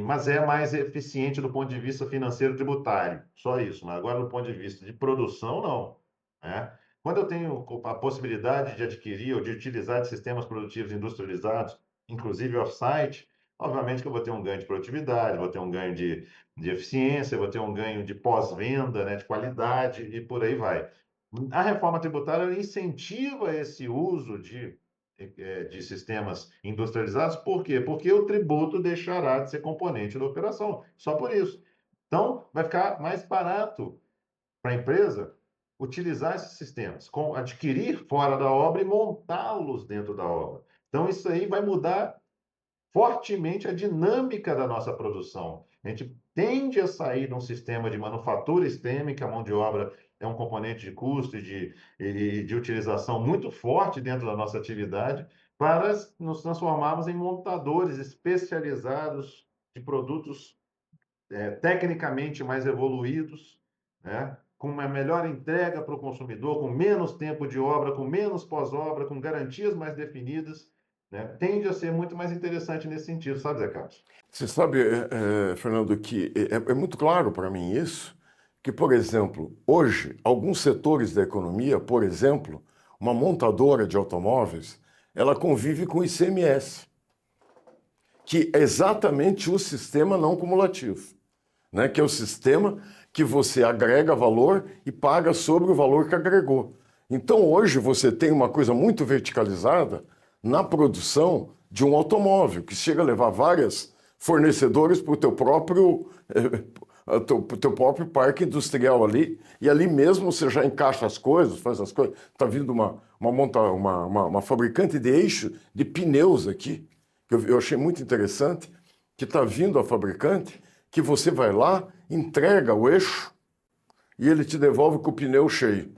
Mas é mais eficiente do ponto de vista financeiro tributário, só isso. Mas agora, do ponto de vista de produção, não. Né? Quando eu tenho a possibilidade de adquirir ou de utilizar de sistemas produtivos industrializados, inclusive off-site, obviamente que eu vou ter um ganho de produtividade, vou ter um ganho de eficiência, vou ter um ganho de pós-venda, né, de qualidade e por aí vai. A reforma tributária ela incentiva esse uso de sistemas industrializados, por quê? Porque o tributo deixará de ser componente da operação, só por isso. Então, vai ficar mais barato para a empresa utilizar esses sistemas, adquirir fora da obra e montá-los dentro da obra. Então, isso aí vai mudar fortemente a dinâmica da nossa produção. A gente tende a sair de um sistema de manufatura extrema, que a mão de obra é um componente de custo e de utilização muito forte dentro da nossa atividade, para nos transformarmos em montadores especializados de produtos tecnicamente mais evoluídos, né? Com uma melhor entrega para o consumidor, com menos tempo de obra, com menos pós-obra, com garantias mais definidas, né? Tende a ser muito mais interessante nesse sentido, sabe, Zé Carlos? Você sabe, Fernando, que é muito claro para mim isso, que, por exemplo, hoje, alguns setores da economia, por exemplo, uma montadora de automóveis, ela convive com ICMS, que é exatamente o sistema não cumulativo, né? Que é o sistema que você agrega valor e paga sobre o valor que agregou. Então, hoje, você tem uma coisa muito verticalizada na produção de um automóvel, que chega a levar várias fornecedores para o teu próprio parque industrial ali, e ali mesmo você já encaixa as coisas, faz as coisas. Está vindo uma fabricante de eixo de pneus aqui, que eu achei muito interessante, que está vindo a fabricante, que você vai lá, entrega o eixo e ele te devolve com o pneu cheio,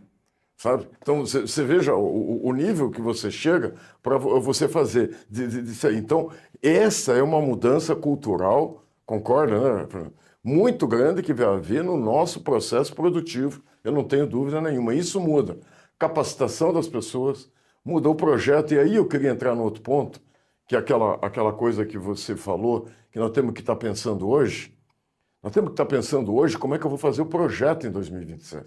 sabe? Então, você veja o nível que você chega para você fazer disso aí. Então, essa é uma mudança cultural, concorda, né, Fernando? Muito grande que vai haver no nosso processo produtivo, eu não tenho dúvida nenhuma. Isso muda capacitação das pessoas, muda o projeto. E aí eu queria entrar no outro ponto, que é aquela coisa que você falou, que nós temos que estar pensando hoje. Nós temos que estar pensando hoje como é que eu vou fazer o projeto em 2027.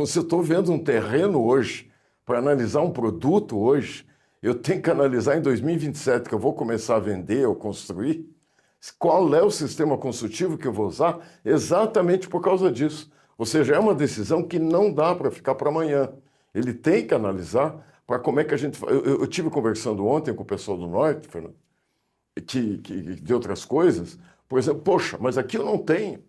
Se eu estou vendo um terreno hoje, para analisar um produto hoje, eu tenho que analisar em 2027, que eu vou começar a vender ou construir, qual é o sistema construtivo que eu vou usar, exatamente por causa disso. Ou seja, é uma decisão que não dá para ficar para amanhã. Ele tem que analisar para como é que a gente... Eu tive conversando ontem com o pessoal do Norte, Fernando, de outras coisas, por exemplo, poxa, mas aqui eu não tenho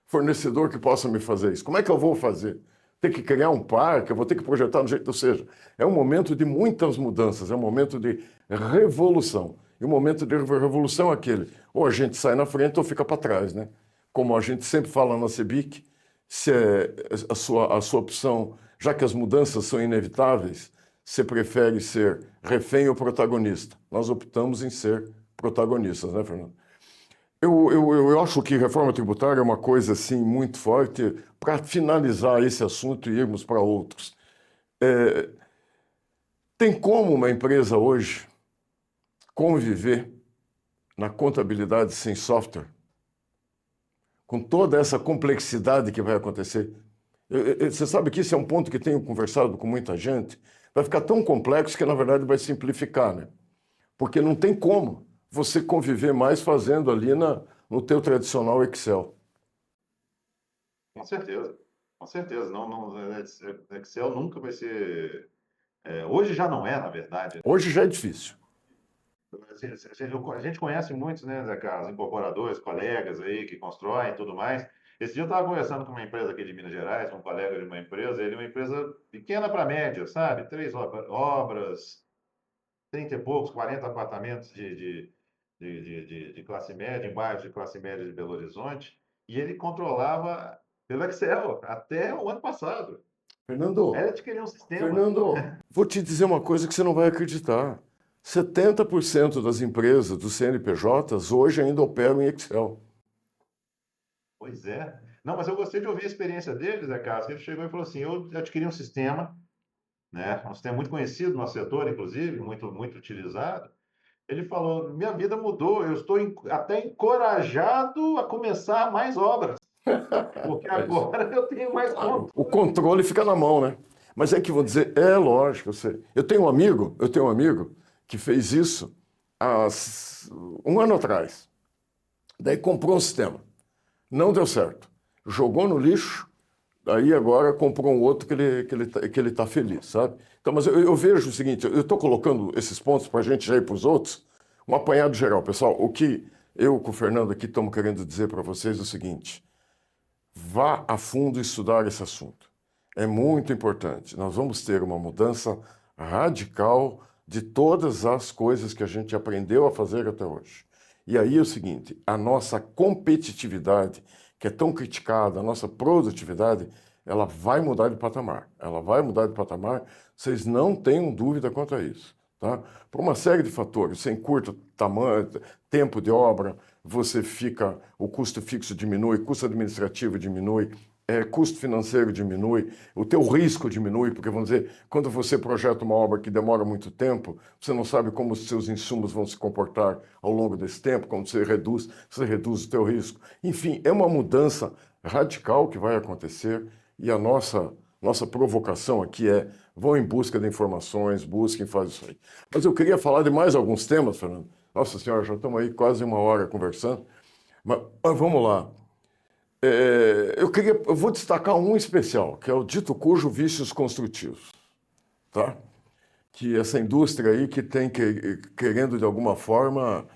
fornecedor que possa me fazer isso. Como é que eu vou fazer? Ter que criar um parque, eu vou ter que projetar do jeito, ou seja, é um momento de muitas mudanças, é um momento de revolução. E o momento de revolução é aquele, ou a gente sai na frente ou fica para trás, né? Como a gente sempre fala na CEBIC, se é a sua opção, já que as mudanças são inevitáveis, você prefere ser refém ou protagonista? Nós optamos em ser protagonistas, né, Fernando? Eu acho que reforma tributária é uma coisa assim muito forte para finalizar esse assunto e irmos para outros. Tem como uma empresa hoje conviver na contabilidade sem software? Com toda essa complexidade que vai acontecer? Você sabe que isso é um ponto que tenho conversado com muita gente. Vai ficar tão complexo que, na verdade, vai simplificar, né? Porque não tem como você conviver mais fazendo ali no teu tradicional Excel. Com certeza, com Com certeza, Excel nunca vai ser. Hoje já não é, na verdade. Hoje já é difícil. A gente conhece muitos, né, Zé Carlos, incorporadores, colegas aí que constroem e tudo mais. Esse dia eu estava conversando com uma empresa aqui de Minas Gerais, um colega de uma empresa, ele é uma empresa pequena para média, sabe? Três obras, 30 e poucos, 40 apartamentos de classe média, em bairros de classe média de Belo Horizonte, e ele controlava pelo Excel até o ano passado. Fernando, Era de querer um sistema. Fernando, vou te dizer uma coisa que você não vai acreditar. 70% das empresas dos CNPJs hoje ainda operam em Excel. Pois é. Não, mas eu gostei de ouvir a experiência dele, Zé Carlos, que ele chegou e falou assim, eu adquiri um sistema, né, um sistema muito conhecido no nosso setor, inclusive, muito utilizado. Ele falou, minha vida mudou, eu estou até encorajado a começar mais obras, porque É isso. agora eu tenho mais Claro, o controle. controle fica na mão, né? Mas é que vou dizer, é lógico, eu sei. Eu tenho um amigo que fez isso há um ano atrás. Daí comprou um sistema. Não deu certo. Jogou no lixo, aí agora comprou um outro que ele tá feliz, sabe? Então, mas eu vejo o seguinte, eu estou colocando esses pontos para a gente já ir para os outros, um apanhado geral. Pessoal, o que eu com o Fernando aqui estamos querendo dizer para vocês é o seguinte, vá a fundo estudar esse assunto. É muito importante. Nós vamos ter uma mudança radical de todas as coisas que a gente aprendeu a fazer até hoje. E aí é o seguinte: a nossa competitividade, que é tão criticada, a nossa produtividade, ela vai mudar de patamar. Ela vai mudar de patamar, vocês não tenham dúvida quanto a isso. Tá? Por uma série de fatores, sem curto tamanho, tempo de obra, o custo fixo diminui, custo administrativo diminui, custo financeiro diminui, o teu risco diminui, porque vamos dizer, quando você projeta uma obra que demora muito tempo, você não sabe como os seus insumos vão se comportar ao longo desse tempo, quando você reduz o teu risco. Enfim, é uma mudança radical que vai acontecer e a nossa provocação aqui é vão em busca de informações, busquem, fazem isso aí. Mas eu queria falar de mais alguns temas, Fernando. Nossa Senhora, já estamos aí quase uma hora conversando. Mas vamos lá. Eu vou destacar um especial, que é o dito cujo vícios construtivos, tá? Que essa indústria aí que tem querendo de alguma forma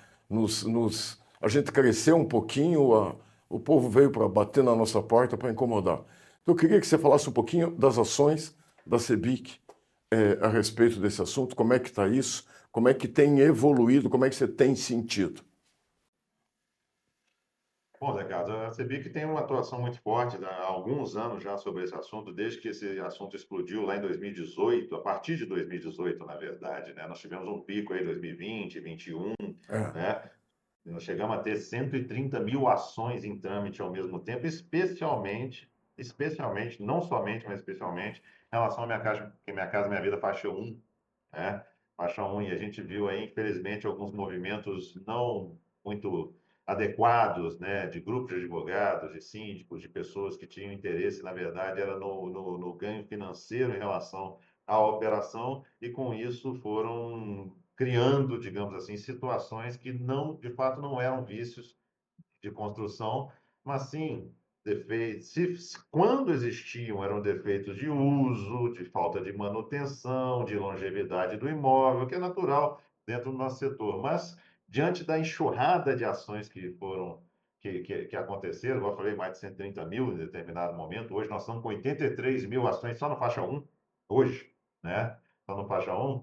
a gente cresceu um pouquinho, o povo veio para bater na nossa porta para incomodar. Então eu queria que você falasse um pouquinho das ações da CEBIC a respeito desse assunto, como é que está isso, como é que tem evoluído, como é que você tem sentido. Bom, Zé Carlos, a CEBIC tem uma atuação muito forte há alguns anos já sobre esse assunto, desde que esse assunto explodiu lá em 2018, a partir de 2018, na verdade, né? Nós tivemos um pico aí em 2020, 2021, É. né? Nós chegamos a ter 130 mil ações em trâmite ao mesmo tempo, especialmente, não somente, mas especialmente, em relação à Minha Casa Minha Vida faixa 1, né? Faixa 1, e a gente viu aí, infelizmente, alguns movimentos não muito adequados, né, de grupos de advogados, de síndicos, de pessoas que tinham interesse, na verdade, era no ganho financeiro em relação à operação, e com isso foram criando, digamos assim, situações que não, de fato, não eram vícios de construção, mas sim defeitos. Quando existiam, eram defeitos de uso, de falta de manutenção, de longevidade do imóvel, que é natural dentro do nosso setor. Mas, diante da enxurrada de ações que foram. Que aconteceram, igual eu falei, mais de 130 mil em determinado momento. Hoje nós estamos com 83 mil ações só no faixa 1, hoje, né? Só no faixa 1.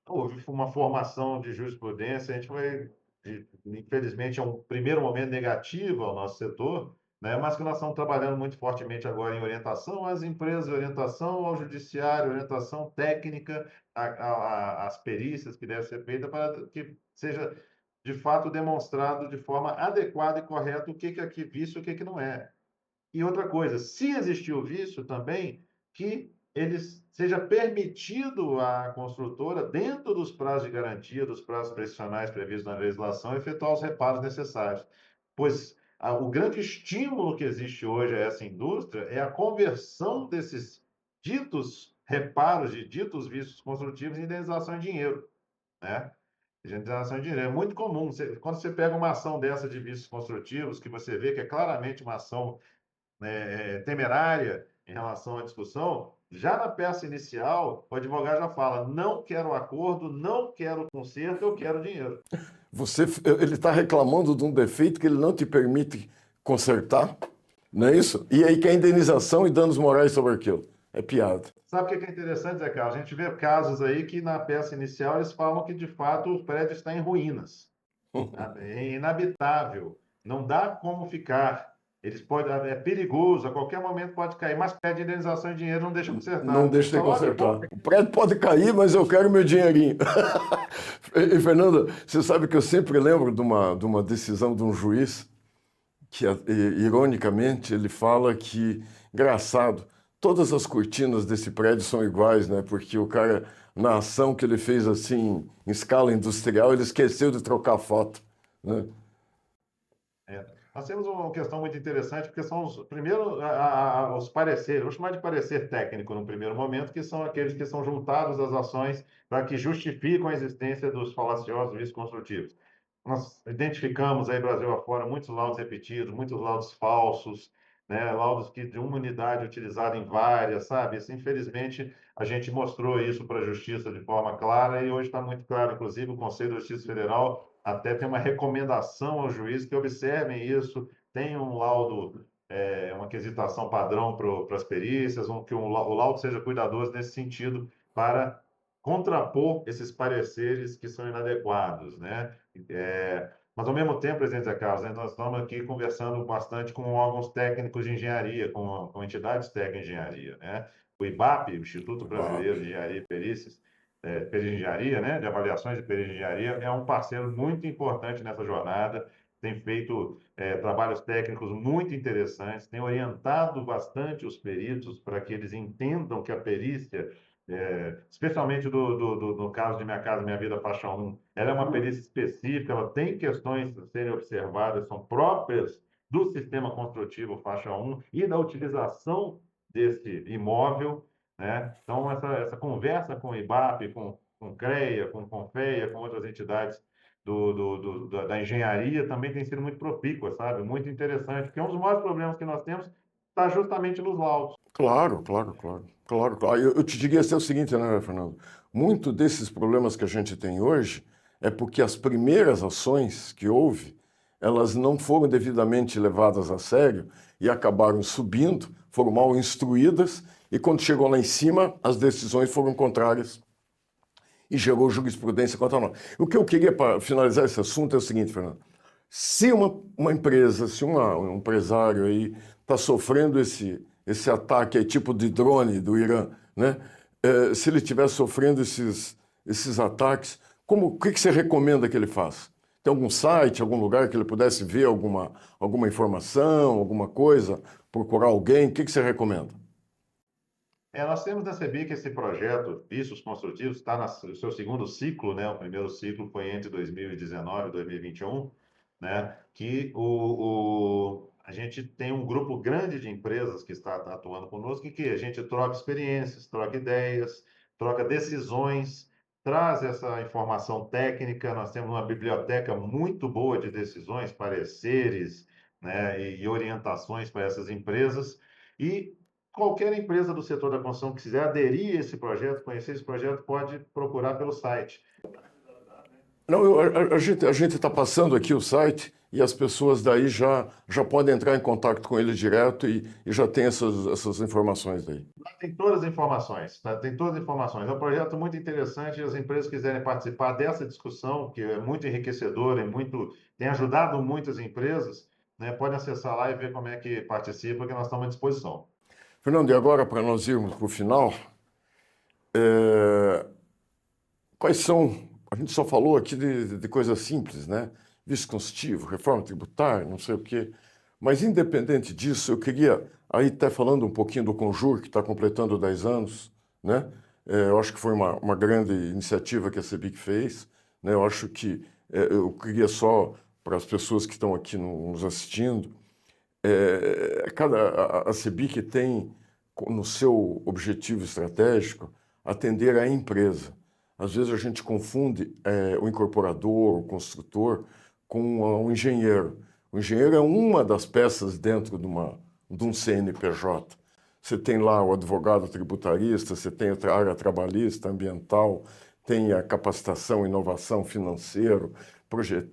Houve uma formação de jurisprudência, a gente vai infelizmente, é um primeiro momento negativo ao nosso setor, né? Mas que nós estamos trabalhando muito fortemente agora em orientação às empresas, orientação ao judiciário, orientação técnica, às perícias que devem ser feitas para que seja, de fato, demonstrado de forma adequada e correta o que é aqui vício e o que não é. E outra coisa, se existir o vício também, que ele seja permitido à construtora, dentro dos prazos de garantia, dos prazos prescricionais previstos na legislação, efetuar os reparos necessários. Pois o grande estímulo que existe hoje a essa indústria é a conversão desses ditos reparos, de ditos vícios construtivos em indenização em dinheiro, né? Indenização em dinheiro. É muito comum. Quando você pega uma ação dessa de vícios construtivos, que você vê que é claramente uma ação temerária em relação à discussão, já na peça inicial, o advogado já fala: não quero acordo, não quero conserto, eu quero dinheiro. Ele está reclamando de um defeito que ele não te permite consertar, não é isso? E aí quer indenização e danos morais sobre aquilo. É piada. Sabe o que é interessante, Zé Carlos? A gente vê casos aí que na peça inicial eles falam que de fato o prédio está em ruínas, é inabitável, não dá como ficar. Eles podem, é perigoso, a qualquer momento pode cair, mas pede indenização e dinheiro, não deixa Não consertar. Eles deixa de falam: olha, consertar. O prédio pode cair, mas eu quero meu dinheirinho. E, Fernanda, você sabe que eu sempre lembro de uma decisão de um juiz que, ironicamente, ele fala que, engraçado, todas as cortinas desse prédio são iguais, né? Porque o cara, na ação que ele fez assim, em escala industrial, ele esqueceu de trocar a foto, né? Nós temos uma questão muito interessante, porque são os, primeiro, os pareceres, vou chamar de parecer técnico no primeiro momento, que são aqueles que são juntados às ações para que justificam a existência dos falaciosos vícios construtivos. Nós identificamos aí, Brasil afora, muitos laudos repetidos, muitos laudos falsos, né? Laudos que de uma unidade utilizada em várias, sabe? Isso, infelizmente, a gente mostrou isso para a Justiça de forma clara e hoje está muito claro, inclusive, o Conselho de Justiça Federal até tem uma recomendação ao juiz que observem isso, tem um laudo, uma quesitação padrão para as perícias, que o laudo seja cuidadoso nesse sentido para contrapor esses pareceres que são inadequados, né? Mas, ao mesmo tempo, presidente Zé Carlos, né, nós estamos aqui conversando bastante com órgãos técnicos de engenharia, com entidades técnicas de engenharia, né? O IBAP, o Instituto Brasileiro de Engenharia e Perícias, Perengiaria, né, de avaliações de perengiaria, é um parceiro muito importante nessa jornada, tem feito trabalhos técnicos muito interessantes, tem orientado bastante os peritos para que eles entendam que a perícia, especialmente no caso de Minha Casa Minha Vida Faixa 1, ela é uma perícia específica, ela tem questões a serem observadas, são próprias do sistema construtivo faixa 1 e da utilização desse imóvel, né? Então, essa conversa com o IBAP, com CREA, com CONFEA, com outras entidades da engenharia também tem sido muito profícua, sabe? Muito interessante, porque um dos maiores problemas que nós temos está justamente nos laudos. Claro, claro, claro. Claro, claro. Eu te diria até o seguinte, né, Fernando? Muito desses problemas que a gente tem hoje é porque as primeiras ações que houve, elas não foram devidamente levadas a sério e acabaram subindo, foram mal instruídas, e quando chegou lá em cima, as decisões foram contrárias e gerou jurisprudência contra nós. O que eu queria, para finalizar esse assunto, é o seguinte, Fernando. Se uma empresa, se um empresário aí está sofrendo esse ataque aí, tipo de drone do Irã, né? Se ele estiver sofrendo esses ataques, o que você recomenda que ele faça? Tem algum site, algum lugar que ele pudesse ver alguma informação, alguma coisa, procurar alguém? O que você recomenda? Nós temos na CEBIC esse projeto Vícios Construtivos, está no seu segundo ciclo, né? O primeiro ciclo foi entre 2019 e 2021, né? Que a gente tem um grupo grande de empresas que está atuando conosco, em que a gente troca experiências, troca ideias, troca decisões, traz essa informação técnica. Nós temos uma biblioteca muito boa de decisões, pareceres, né? E orientações para essas empresas. E qualquer empresa do setor da construção que quiser aderir a esse projeto, conhecer esse projeto, pode procurar pelo site. Não, a gente está passando aqui o site e as pessoas daí já podem entrar em contato com ele direto e já tem essas informações daí. Lá tem todas as informações, tá? Tem todas as informações. É um projeto muito interessante e as empresas que quiserem participar dessa discussão, que é muito enriquecedora, tem ajudado muitas empresas, né? Podem acessar lá e ver como é que participa, que nós estamos à disposição. Fernando, e agora para nós irmos para o final, é, quais são. A gente só falou aqui de coisas simples, né? Vício constitutivo, reforma tributária, não sei o quê. Mas, independente disso, eu queria, aí até falando um pouquinho do Conjur, que está completando 10 anos, né? Eu acho que foi uma grande iniciativa que a CEBIC fez, né? Eu acho que eu queria só, para as pessoas que estão aqui nos assistindo, a CEBIC tem no seu objetivo estratégico atender a empresa. Às vezes a gente confunde o incorporador, o construtor, com um engenheiro. O engenheiro é uma das peças dentro de de um CNPJ. Você tem lá o advogado tributarista, você tem a área trabalhista, ambiental, tem a capacitação, inovação, financeiro,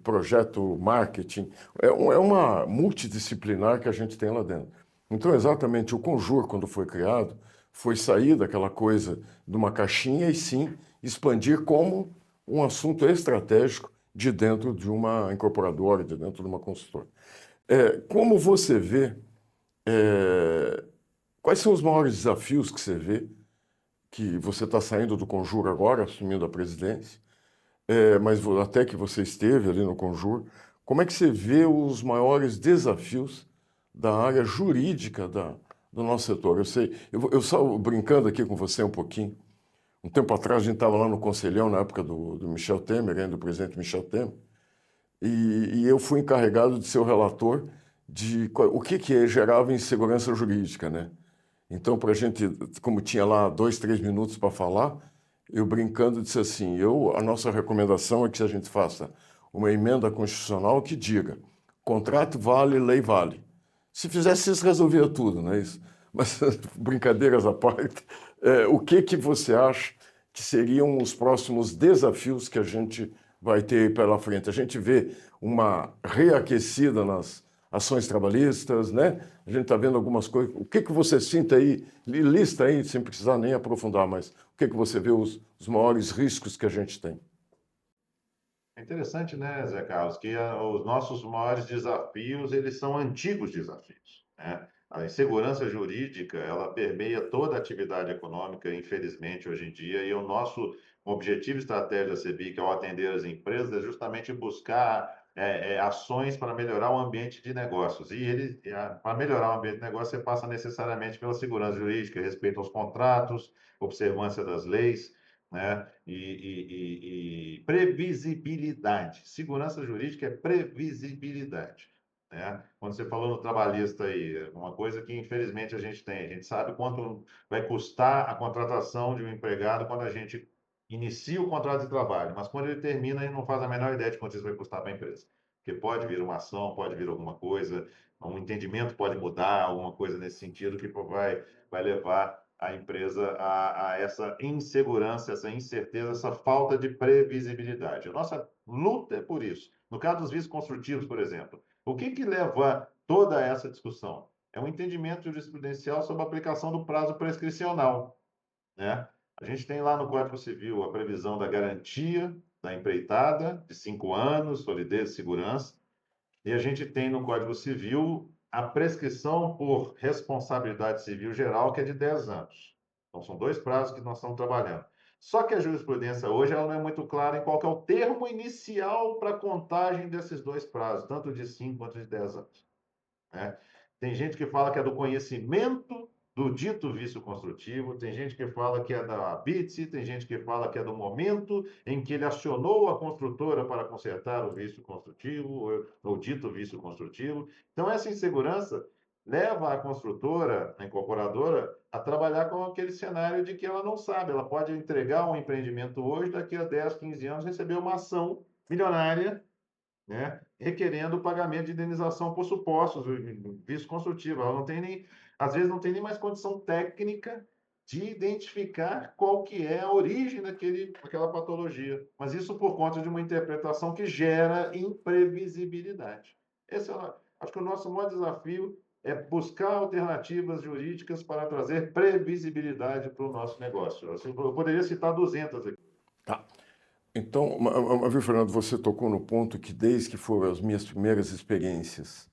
projeto marketing. É uma multidisciplinar que a gente tem lá dentro. Então, exatamente, o Conjur, quando foi criado, foi sair daquela coisa de uma caixinha e sim expandir como um assunto estratégico de dentro de uma incorporadora, de dentro de uma consultora. Como você vê, quais são os maiores desafios que você vê, que você está saindo do Conjur agora, assumindo a presidência, mas até que você esteve ali no Conjur, como é que você vê os maiores desafios da área jurídica do nosso setor? Eu sei, eu só brincando aqui com você um pouquinho. Um tempo atrás a gente estava lá no Conselhão, na época do Michel Temer, do presidente Michel Temer, e eu fui encarregado de ser o relator de o que gerava insegurança jurídica, né? Então, para a gente, como tinha lá 2, 3 minutos para falar, eu brincando disse assim, a nossa recomendação é que a gente faça uma emenda constitucional que diga, contrato vale, lei vale. Se fizesse isso, resolvia tudo, não é isso? Mas, brincadeiras à parte, o que você acha que seriam os próximos desafios que a gente vai ter pela frente? A gente vê uma reaquecida nas ações trabalhistas, né? A gente está vendo algumas coisas. O que você sinta aí, lista aí, sem precisar nem aprofundar, mas o que você vê os maiores riscos que a gente tem? É interessante, né, Zé Carlos, que os nossos maiores desafios, eles são antigos desafios, né? A insegurança jurídica, ela permeia toda a atividade econômica, infelizmente, hoje em dia, e o nosso objetivo estratégico da CEBIC, ao atender as empresas, é justamente buscar ações para melhorar o ambiente de negócios. Para melhorar o ambiente de negócio, você passa necessariamente pela segurança jurídica, respeito aos contratos, observância das leis, né? E previsibilidade. Segurança jurídica é previsibilidade, né? Quando você falou no trabalhista aí, uma coisa que infelizmente a gente sabe quanto vai custar a contratação de um empregado quando a gente inicia o contrato de trabalho, mas quando ele termina, a gente não faz a menor ideia de quanto isso vai custar para a empresa. Porque pode vir uma ação, pode vir alguma coisa, um entendimento pode mudar, alguma coisa nesse sentido que vai levar a empresa a essa insegurança, essa incerteza, essa falta de previsibilidade. A nossa luta é por isso. No caso dos vícios construtivos, por exemplo, o que leva toda essa discussão? É um entendimento jurisprudencial sobre a aplicação do prazo prescricional, né? A gente tem lá no Código Civil a previsão da garantia da empreitada de 5 anos, solidez e segurança, e a gente tem no Código Civil a prescrição por responsabilidade civil geral, que é de 10 anos. Então, são dois prazos que nós estamos trabalhando. Só que a jurisprudência hoje ela não é muito clara em qual que é o termo inicial para a contagem desses dois prazos, tanto de 5 quanto de 10 anos, né? Tem gente que fala que é do conhecimento do dito vício construtivo, tem gente que fala que é da BITSE, tem gente que fala que é do momento em que ele acionou a construtora para consertar o vício construtivo, ou dito vício construtivo. Então, essa insegurança leva a construtora, a incorporadora, a trabalhar com aquele cenário de que ela não sabe. Ela pode entregar um empreendimento hoje, daqui a 10, 15 anos, receber uma ação milionária, né, requerendo o pagamento de indenização por supostos, vício construtivo. Ela não tem nem, às vezes não tem nem mais condição técnica de identificar qual que é a origem daquela patologia. Mas isso por conta de uma interpretação que gera imprevisibilidade. Acho que o nosso maior desafio é buscar alternativas jurídicas para trazer previsibilidade para o nosso negócio. Eu poderia citar 200 aqui. Tá. Então, viu, Fernando, você tocou no ponto que desde que foram as minhas primeiras experiências,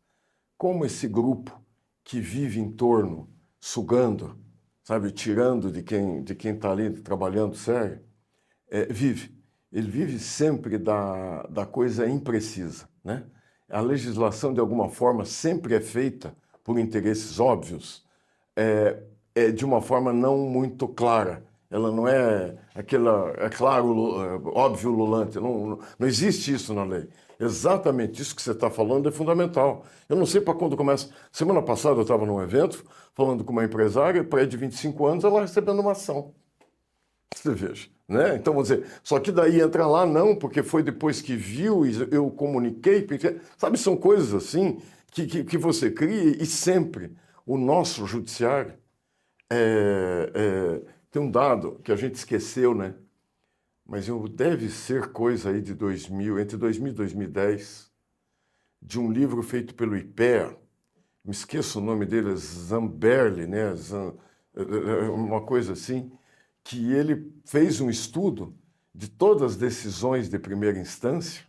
como esse grupo que vive em torno, sugando, sabe, tirando de quem está ali trabalhando sério, vive. Ele vive sempre da coisa imprecisa, né? A legislação, de alguma forma, sempre é feita por interesses óbvios, de uma forma não muito clara. Ela não é aquela, é claro, óbvio, lulante. Não existe isso na lei. Exatamente isso que você está falando é fundamental. Eu não sei para quando começa. Semana passada eu estava num evento falando com uma empresária, para de 25 anos, ela recebendo uma ação. Você veja, né? Então, vamos dizer, só que daí entra lá, não, porque foi depois que viu e eu comuniquei, porque, sabe, são coisas assim que você cria e sempre O nosso judiciário tem um dado que a gente esqueceu, né? Mas deve ser coisa aí de 2000, entre 2000 e 2010, de um livro feito pelo IPEA, me esqueço o nome dele, Zamberli, né? Uma coisa assim, que ele fez um estudo de todas as decisões de primeira instância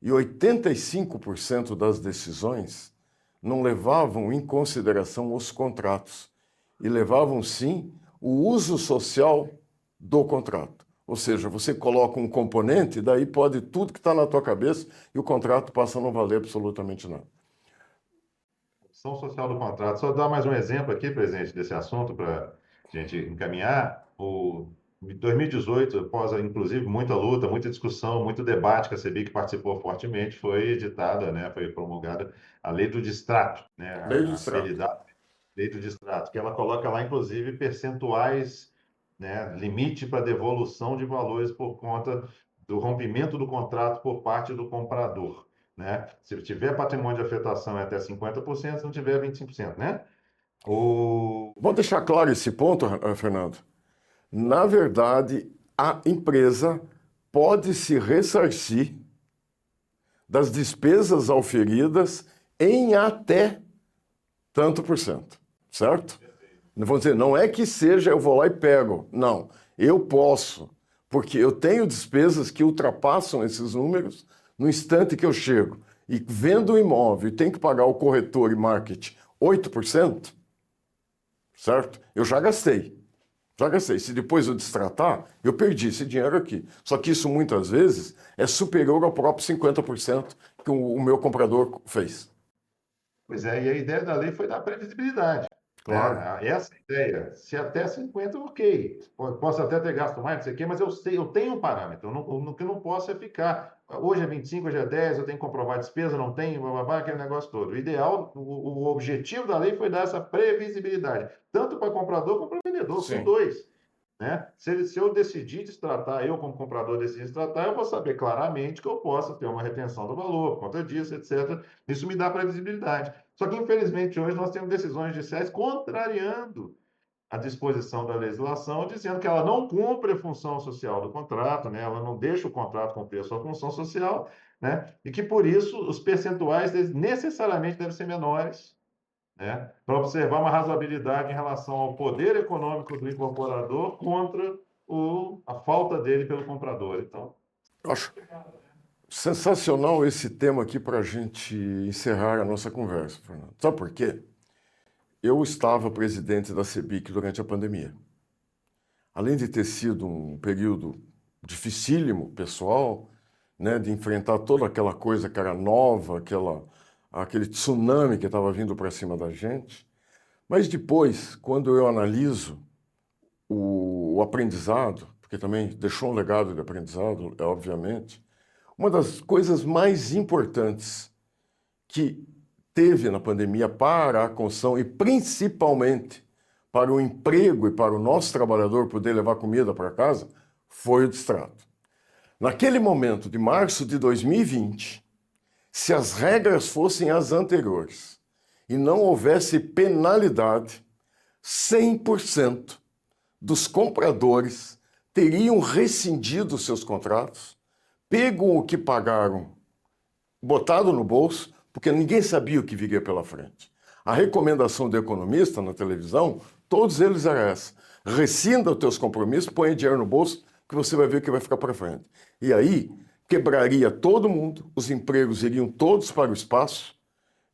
e 85% das decisões não levavam em consideração os contratos e levavam, sim, o uso social do contrato. Ou seja, você coloca um componente, daí pode tudo que está na tua cabeça e o contrato passa a não valer absolutamente nada. Função social do contrato. Só dar mais um exemplo aqui, presidente, desse assunto para a gente encaminhar. Em 2018, após, inclusive, muita luta, muita discussão, muito debate que a CEBIC participou fortemente, foi editada, né, foi promulgada a Lei do Distrato, né, Lei do a extrato. apelidada Lei do Distrato, que ela coloca lá, inclusive, percentuais, né, limite para devolução de valores por conta do rompimento do contrato por parte do comprador. Né? Se tiver patrimônio de afetação é até 50%, se não tiver 25%, né? Vamos deixar claro esse ponto, Fernando. Na verdade, a empresa pode se ressarcir das despesas auferidas em até tanto por cento, certo? Não vou dizer, não é que seja eu vou lá e pego. Não, eu posso, porque eu tenho despesas que ultrapassam esses números no instante que eu chego. E vendo o imóvel e tenho que pagar o corretor e marketing 8%, certo? Eu já gastei. Já gastei. Se depois eu destratar, eu perdi esse dinheiro aqui. Só que isso muitas vezes é superior ao próprio 50% que o meu comprador fez. Pois é, e a ideia da lei foi dar previsibilidade. Claro. Né? Essa ideia, se até 50, ok. Posso até ter gasto mais, não sei o quê, mas eu sei, eu tenho um parâmetro. O que eu não posso é ficar. Hoje é 25, hoje é 10, eu tenho que comprovar a despesa, não tenho, blá, aquele negócio todo. O ideal, o objetivo da lei foi dar essa previsibilidade, tanto para comprador como para vendedor, para os Sim. dois. Né? Se eu decidir destratar, eu como comprador decidir destratar, eu vou saber claramente que eu posso ter uma retenção do valor, por conta disso, etc. Isso me dá previsibilidade. Só que, infelizmente, hoje nós temos decisões judiciais contrariando a disposição da legislação, dizendo que ela não cumpre a função social do contrato, né? Ela não deixa o contrato cumprir a sua função social, né? E que, por isso, os percentuais necessariamente devem ser menores, né, para observar uma razoabilidade em relação ao poder econômico do incorporador contra a falta dele pelo comprador. Então, Eu acho sensacional esse tema aqui para a gente encerrar a nossa conversa, Fernando. Sabe por quê? Eu estava presidente da CEBIC durante a pandemia. Além de ter sido um período dificílimo, pessoal, né, de enfrentar toda aquela coisa que era nova, aquele tsunami que estava vindo para cima da gente. Mas depois, quando eu analiso o aprendizado, porque também deixou um legado de aprendizado, obviamente, uma das coisas mais importantes que teve na pandemia para a construção e principalmente para o emprego e para o nosso trabalhador poder levar comida para casa foi o distrato. Naquele momento de março de 2020, se as regras fossem as anteriores e não houvesse penalidade, 100% dos compradores teriam rescindido seus contratos, pego o que pagaram, botado no bolso, porque ninguém sabia o que viria pela frente. A recomendação do economista na televisão, todos eles era essa: rescinda os teus compromissos, põe dinheiro no bolso, que você vai ver o que vai ficar para frente. E aí, quebraria todo mundo, os empregos iriam todos para o espaço,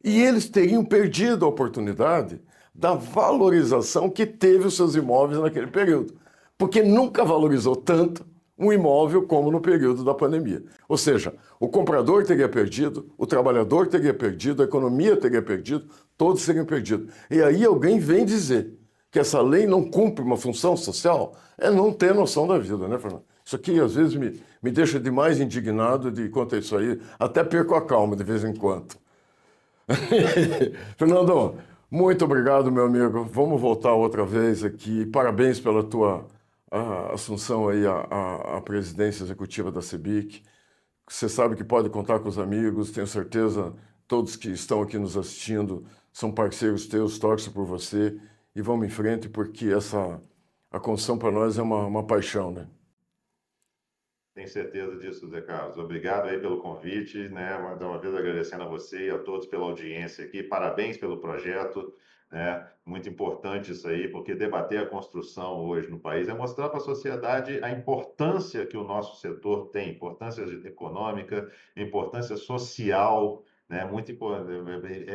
e eles teriam perdido a oportunidade da valorização que teve os seus imóveis naquele período. Porque nunca valorizou tanto um imóvel como no período da pandemia. Ou seja, o comprador teria perdido, o trabalhador teria perdido, a economia teria perdido, todos teriam perdido. E aí alguém vem dizer que essa lei não cumpre uma função social, é não ter noção da vida, né, Fernando? Isso aqui às vezes me deixa demais indignado de quanto a isso aí, até perco a calma de vez em quando. Fernando, muito obrigado, meu amigo. Vamos voltar outra vez aqui. Parabéns pela tua assunção aí à presidência executiva da CEBIC. Você sabe que pode contar com os amigos, tenho certeza, todos que estão aqui nos assistindo são parceiros teus, torço por você e vamos em frente, porque a construção para nós é uma paixão, né? Tenho certeza disso, Zé Carlos. Obrigado aí pelo convite, né? Mais uma vez agradecendo a você e a todos pela audiência aqui. Parabéns pelo projeto, né? Muito importante isso aí, porque debater a construção hoje no país é mostrar para a sociedade a importância que o nosso setor tem, importância econômica, importância social, né? Muito importante.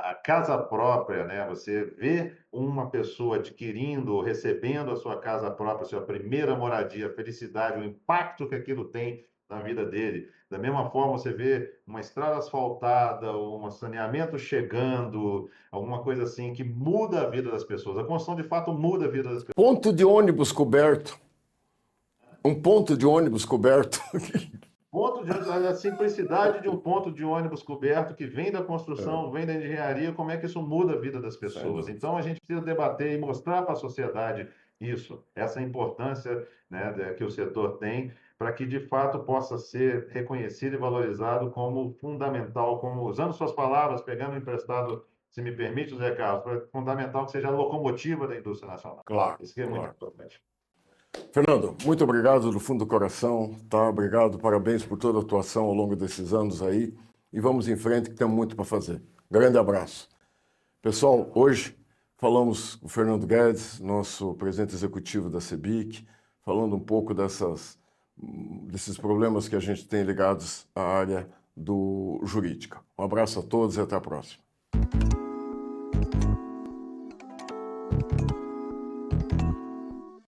A casa própria, né? Você vê uma pessoa adquirindo ou recebendo a sua casa própria, a sua primeira moradia, a felicidade, o impacto que aquilo tem na vida dele. Da mesma forma, você vê uma estrada asfaltada, um saneamento chegando, alguma coisa assim que muda a vida das pessoas. A construção, de fato, muda a vida das pessoas. Ponto de ônibus coberto. Um ponto de ônibus coberto. A simplicidade de um ponto de ônibus coberto que vem da construção, vem da engenharia, como é que isso muda a vida das pessoas. Então, a gente precisa debater e mostrar para a sociedade isso, essa importância, né, que o setor tem, para que, de fato, possa ser reconhecido e valorizado como fundamental, como, usando suas palavras, pegando emprestado, se me permite, Zé Carlos, fundamental que seja a locomotiva da indústria nacional. Claro, Isso que é muito claro. importante. Fernando, muito obrigado do fundo do coração, tá? Obrigado, parabéns por toda a atuação ao longo desses anos aí. E vamos em frente que temos muito para fazer. Grande abraço. Pessoal, hoje falamos com o Fernando Guedes, nosso presidente executivo da CEBIC, falando um pouco desses problemas que a gente tem ligados à área jurídica. Um abraço a todos e até a próxima.